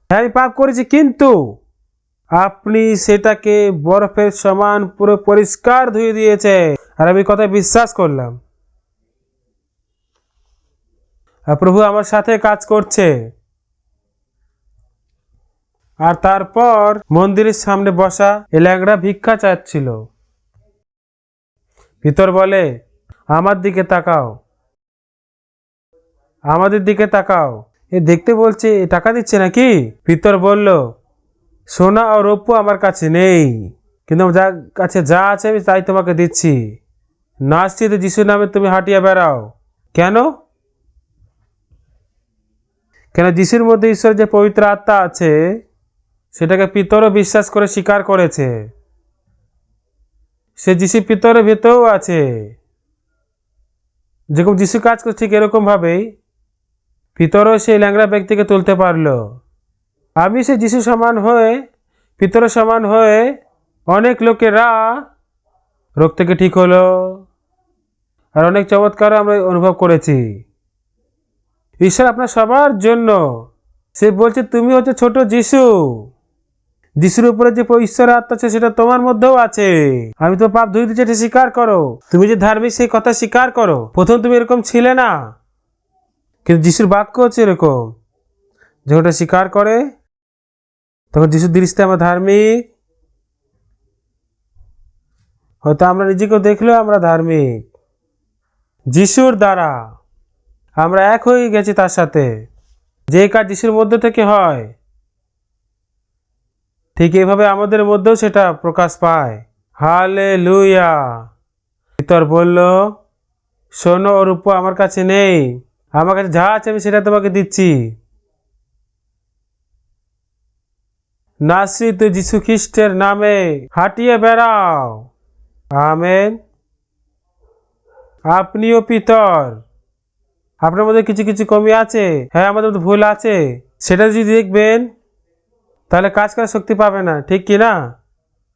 S1: হ্যাঁ আমি পাপ করেছি, কিন্তু আপনি সেটাকে বরফের সমান পুরো পরিষ্কার ধুয়ে দিয়েছে, আর আমি কথায় বিশ্বাস করলাম। আর প্রভু আমার সাথে কাজ করছে। আর তারপর মন্দিরের সামনে বসা এই ল্যাংড়া ভিক্ষা চাচ্ছিল। ভিতর বলে আমার দিকে তাকাও, আমাদের দিকে তাকাও। এ দেখতে বলছে এ টাকা দিচ্ছে নাকি? ভিতর বলল সোনা আর রৌপ্য আমার কাছে নেই, কিন্তু যার কাছে যা আছে আমি তাই তোমাকে দিচ্ছি। নাস্তিতে যিশুর নামে তুমি হাঁটিয়া বেড়াও। কেন? কেন যিশুর মধ্যে ঈশ্বরের যে পবিত্র আত্মা আছে সেটাকে পিতরও বিশ্বাস করে স্বীকার করেছে। সে যিশু পিতরের ভেতরেও আছে। যেরকম যিশু কাজ করছে ঠিক এরকম ভাবেই পিতরও সেই ল্যাংড়া ব্যক্তিকে তুলতে পারলো। আমি সে যিশু সমান হয়ে, পিতরের সমান হয়ে অনেক লোকেরা রোগ থেকে ঠিক হলো, আর অনেক চমৎকারও আমরা অনুভব করেছি। ঈশ্বর আপনার সবার জন্য, সে বলছে তুমি হচ্ছে ছোট যিশু। যিশুর উপরে যে ঈশ্বরের আত্মা আছে সেটা তোমার মধ্যেও আছে। আমি তো পাপ ধুয়ে দিচ্ছি, এটা স্বীকার করো। তুমি যে ধার্মিক সেই কথা স্বীকার করো। প্রথম তুমি এরকম ছিলে না, কিন্তু যিশুর বাক্য হচ্ছে এরকম, যখন ওটা স্বীকার করে তখন যিশুর দৃষ্টিতে আমরা ধার্মিক। হয়তো আমরা নিজেকেও দেখলেও আমরা ধার্মিক। যিশুর দ্বারা আমরা এক হয়ে গেছি তার সাথে। যে কাজ যিশুর মধ্যে থেকে হয় ঠিক এইভাবে আমাদের মধ্যেও সেটা প্রকাশ পায়। হালেলুয়া। পিতর বলল সোনা ও রূপা আমার কাছে নেই, আমার কাছে যা আছে আমি সেটা তোমাকে দিচ্ছি। নাসরিত যিশু খ্রিস্টের নামে হাঁটিয়ে বেড়াও। আমেন। আপনিও পিতর, আপনার মধ্যে কিছু কিছু কমি আছে, হ্যাঁ আমাদের মধ্যে ভুল আছে, সেটা যদি দেখবেন তাহলে কাজ করার শক্তি পাবে না, ঠিক কি না?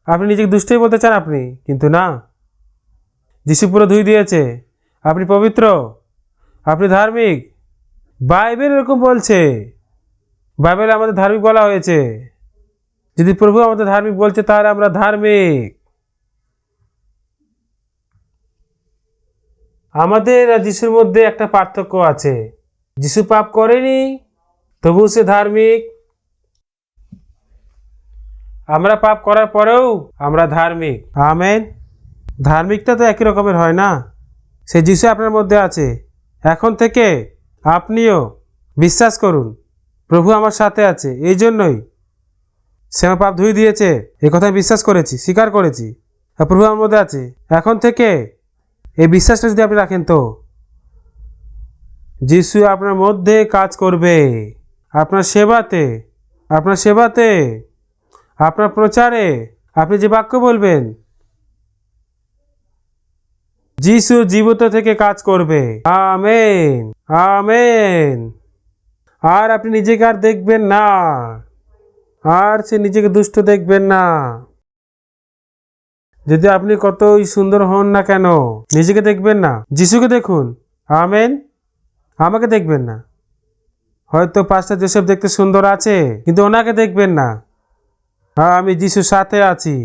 S1: আপনি নিজেকে দুষ্টই বলতে চান আপনি, কিন্তু না, যিশু পুরো ধুই দিয়েছে। আপনি পবিত্র, আপনি ধার্মিক। বাইবেল এরকম বলছে, বাইবেলে আমাদের ধার্মিক বলা হয়েছে। যদি প্রভু আমাদের ধার্মিক বলছে তাহলে আমরা ধার্মিক। আমাদের আর যিশুর মধ্যে একটা পার্থক্য আছে। যিশু পাপ করেনি তবু সে ধার্মিক, আমরা পাপ করার পরেও আমরা ধার্মিক। আমেন। ধার্মিকতা তো একই রকমের হয় না। সে যিশু আপনার মধ্যে আছে, এখন থেকে আপনিও বিশ্বাস করুন, প্রভু আমার সাথে আছে, এই জন্যই সে আমার পাপ ধুয়ে দিয়েছে। এই কথা বিশ্বাস করেছি, স্বীকার করেছি, আর প্রভু আমার মধ্যে আছে। এখন থেকে এই বিশ্বাসটা যদি আপনি রাখেন, তো যিশু আপনার মধ্যে কাজ করবে, আপনার সেবাতে, আপনার প্রচারে। আপনি যে বাক্য বলবেন, যিশু জীবিত থেকে কাজ করবে। Amen, amen. আর আপনি নিজেকে আর দেখবেন না, আর সে নিজেকে দুষ্ট দেখবেন না। যদি আপনি কতই সুন্দর হন না কেন, নিজেকে দেখবেন না, যিশুকে দেখুন। আমেন। আমাকে দেখবেন না। হয়তো পাস্টার জোসেফ দেখতে সুন্দর আছে, কিন্তু ওনাকে দেখবেন না। আমি যিশুর সাথে আছি।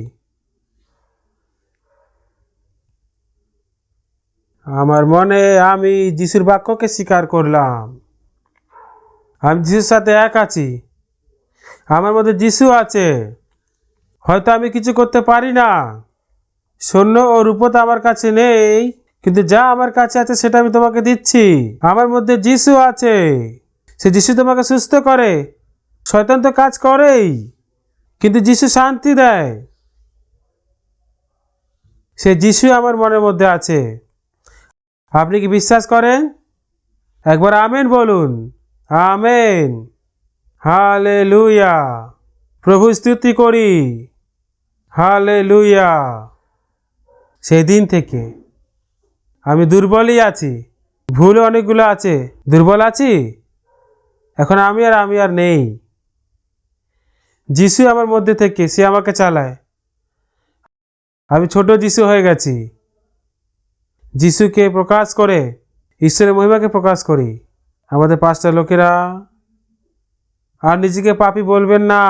S1: আমার মনে আমি যিশুর বাক্যকে স্বীকার করলাম। আমি যিশুর সাথে এক আছি, আমার মধ্যে যিশু আছে। হয়তো আমি কিছু করতে পারি না, স্বর্ণ ও রূপত আমার কাছে নেই, কিন্তু যা আমার কাছে আছে সেটা আমি তোমাকে দিচ্ছি। আমার মধ্যে যিশু আছে, সে যিশু তোমাকে সুস্থ করে। শয়তান তো কাজ করেই, কিন্তু যিশু শান্তি দেয়। সে যিশু আমার মনের মধ্যে আছে। আপনি কি বিশ্বাস করেন? একবার আমেন বলুন। আমেন। হালেলুয়া। প্রভু স্তুতি করি। হালেলুয়া। সেই দিন থেকে আমি দুর্বলই আছি, ভুল অনেকগুলো আছে, দুর্বল আছি। এখন আমি আর নেই। যিশু আমার মধ্যে থেকে সে আমাকে চালায়। আমি ছোট যিশু হয়ে গেছি। যিশুকে প্রকাশ করে ঈশ্বরের মহিমাকে প্রকাশ করি। আমাদের পাঁচটা লোকেরা আর নিজেকে পাপী বলবেন না।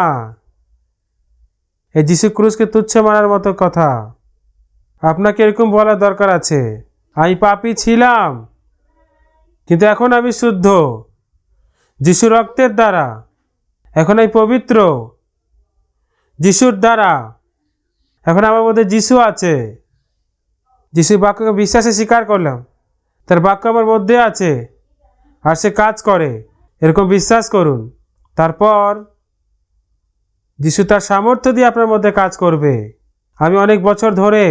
S1: এই যিশু ক্রুশকে তুচ্ছ মানার মতো কথা আপনাকে এরকম বলার দরকার আছে। আমি পাপী ছিলাম, কিন্তু এখন আমি শুদ্ধ যিশু রক্তের দ্বারা। এখন আমি পবিত্র যিশুর দ্বারা। এখন আমার মধ্যে যিশু আছে। যিশুর বাক্যকে বিশ্বাসে স্বীকার করলাম, তার বাক্য আমার মধ্যে আছে আর সে কাজ করে। এরকম বিশ্বাস করুন। তারপর যিশু তার সামর্থ্য দিয়ে আপনার মধ্যে কাজ করবে। আমি অনেক বছর ধরে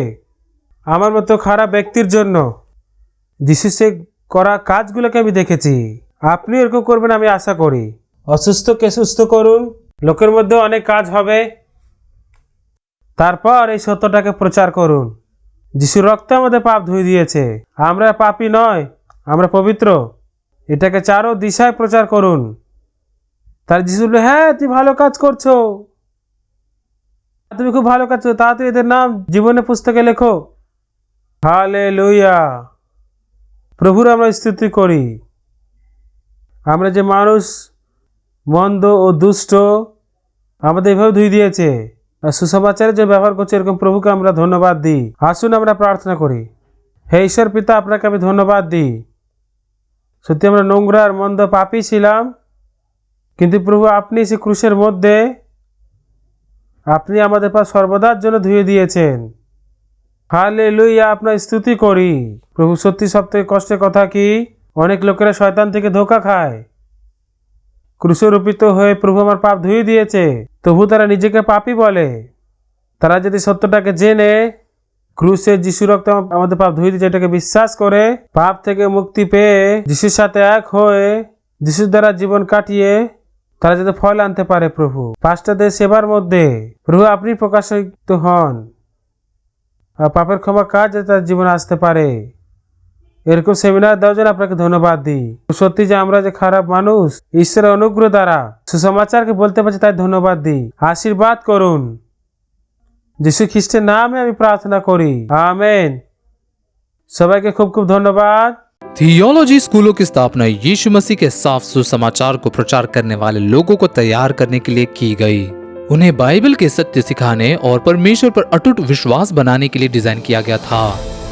S1: আমার মতো খারাপ ব্যক্তির জন্য যিশু সে করা কাজগুলোকে আমি দেখেছি। আপনি এরকম করবেন আমি আশা করি। অসুস্থকে সুস্থ করুন, লোকের মধ্যে অনেক কাজ হবে। তারপর এই সত্যটাকে প্রচার করুন। যিশুর রক্ত আমাদের পাপ ধুয়ে দিয়েছে। আমরা পাপী নয়, আমরা পবিত্র। এটাকে চারো দিশায় প্রচার করুন। তার যিশু বলল, হ্যাঁ তুই ভালো কাজ করছো, তুমি খুব ভালো কাজ করছো, তাড়াতাড়ি এদের নাম জীবনের পুস্তকে লেখো। হালেলুয়া। প্রভুর আমরা স্তুতি করি। আমরা যে মানুষ মন্দ ও দুষ্ট, আমাদের এভাবে ধুই দিয়েছে। আর সুসমাচারে যে ব্যবহার করছে, এরকম প্রভুকে আমরা ধন্যবাদ দিই। আসুন আমরা প্রার্থনা করি। হে ঈশ্বর পিতা, আপনাকে আমি ধন্যবাদ দিই। সত্যি আমরা নোংরা আর মন্দ পাপী ছিলাম, কিন্তু প্রভু আপনি সে ক্রুশের মধ্যে আপনি আমাদের পাপ সর্বদার জন্য ধুয়ে দিয়েছেন। হালেলুয়া। আপনার স্তুতি করি। প্রভু সত্যি সবথেকে কষ্টের কথা কি, অনেক লোকেরা শয়তান থেকে ধোঁকা খায়। ক্রুশে রূপিত হয়ে প্রভু আমার পাপ ধুয়ে দিয়েছে, তবু তারা নিজেকে পাপী বলে। তারা যদি সত্যটাকে জেনে ক্রুশে যিশু রক্ত আমাদের পাপ ধুয়ে দিয়েছে, এটাকে বিশ্বাস করে পাপ থেকে মুক্তি পেয়ে যিশুর সাথে এক হয়ে যিশুর দ্বারা জীবন কাটিয়ে তারা যাতে ফল আনতে পারে। প্রভু পাস্টারদের সেবার মধ্যে প্রভু আপনি প্রকাশিত হন, আর পাপের ক্ষমা কাজ যাতে তার জীবনে আসতে পারে। এরকম সেমিনার দেওয়ার জন্য আপনাকে ধন্যবাদ দিই। সত্যি যে আমরা যে খারাপ মানুষ, ঈশ্বরের অনুগ্রহ দ্বারা সুসমাচারকে বলতে পারছি, তাই ধন্যবাদ দিই। আশীর্বাদ করুন। যিশু খ্রিস্টের নামে আমি প্রার্থনা করি। আমেন। সবাইকে খুব খুব ধন্যবাদ।
S2: थियोलॉजी स्कूलों की स्थापना यीशु मसीह के साफ सुसमाचार को प्रचार करने वाले लोगों को तैयार करने के लिए की गई। उन्हें बाइबल के सत्य सिखाने और परमेश्वर पर अटूट विश्वास बनाने के लिए डिजाइन किया गया था।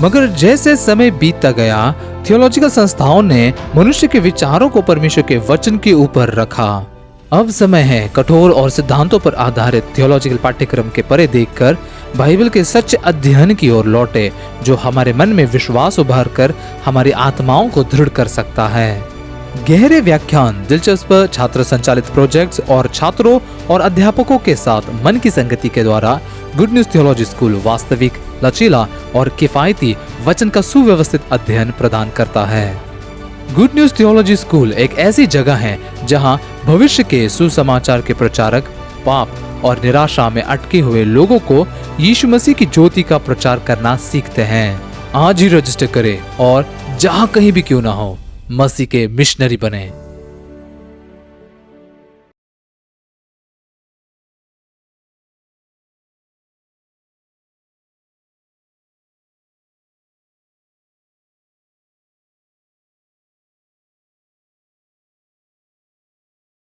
S2: मगर जैसे समय बीतता गया, थियोलॉजिकल संस्थाओं ने मनुष्य के विचारों को परमेश्वर के वचन के ऊपर रखा। अब समय है कठोर और सिद्धांतों पर आधारित थियोलॉजिकल पाठ्यक्रम के परे देखकर बाइबल के सच्चे अध्ययन की ओर लौटे, जो हमारे मन में विश्वास उभार कर हमारी आत्माओं को दृढ़ कर सकता है। गहरे व्याख्यान, दिलचस्प छात्र संचालित प्रोजेक्ट्स और छात्रों और अध्यापकों के साथ मन की संगति के द्वारा गुड न्यूज थियोलॉजी स्कूल वास्तविक, लचीला और किफायती वचन का सुव्यवस्थित अध्ययन प्रदान करता है। गुड न्यूज थियोलॉजी स्कूल एक ऐसी जगह है जहां भविष्य के सुसमाचार के प्रचारक पाप और निराशा में अटके हुए लोगों को यीशु मसीह की ज्योति का प्रचार करना सीखते हैं। आज ही रजिस्टर करें और जहां कहीं भी क्यों ना हो, मसीह के मिशनरी बने।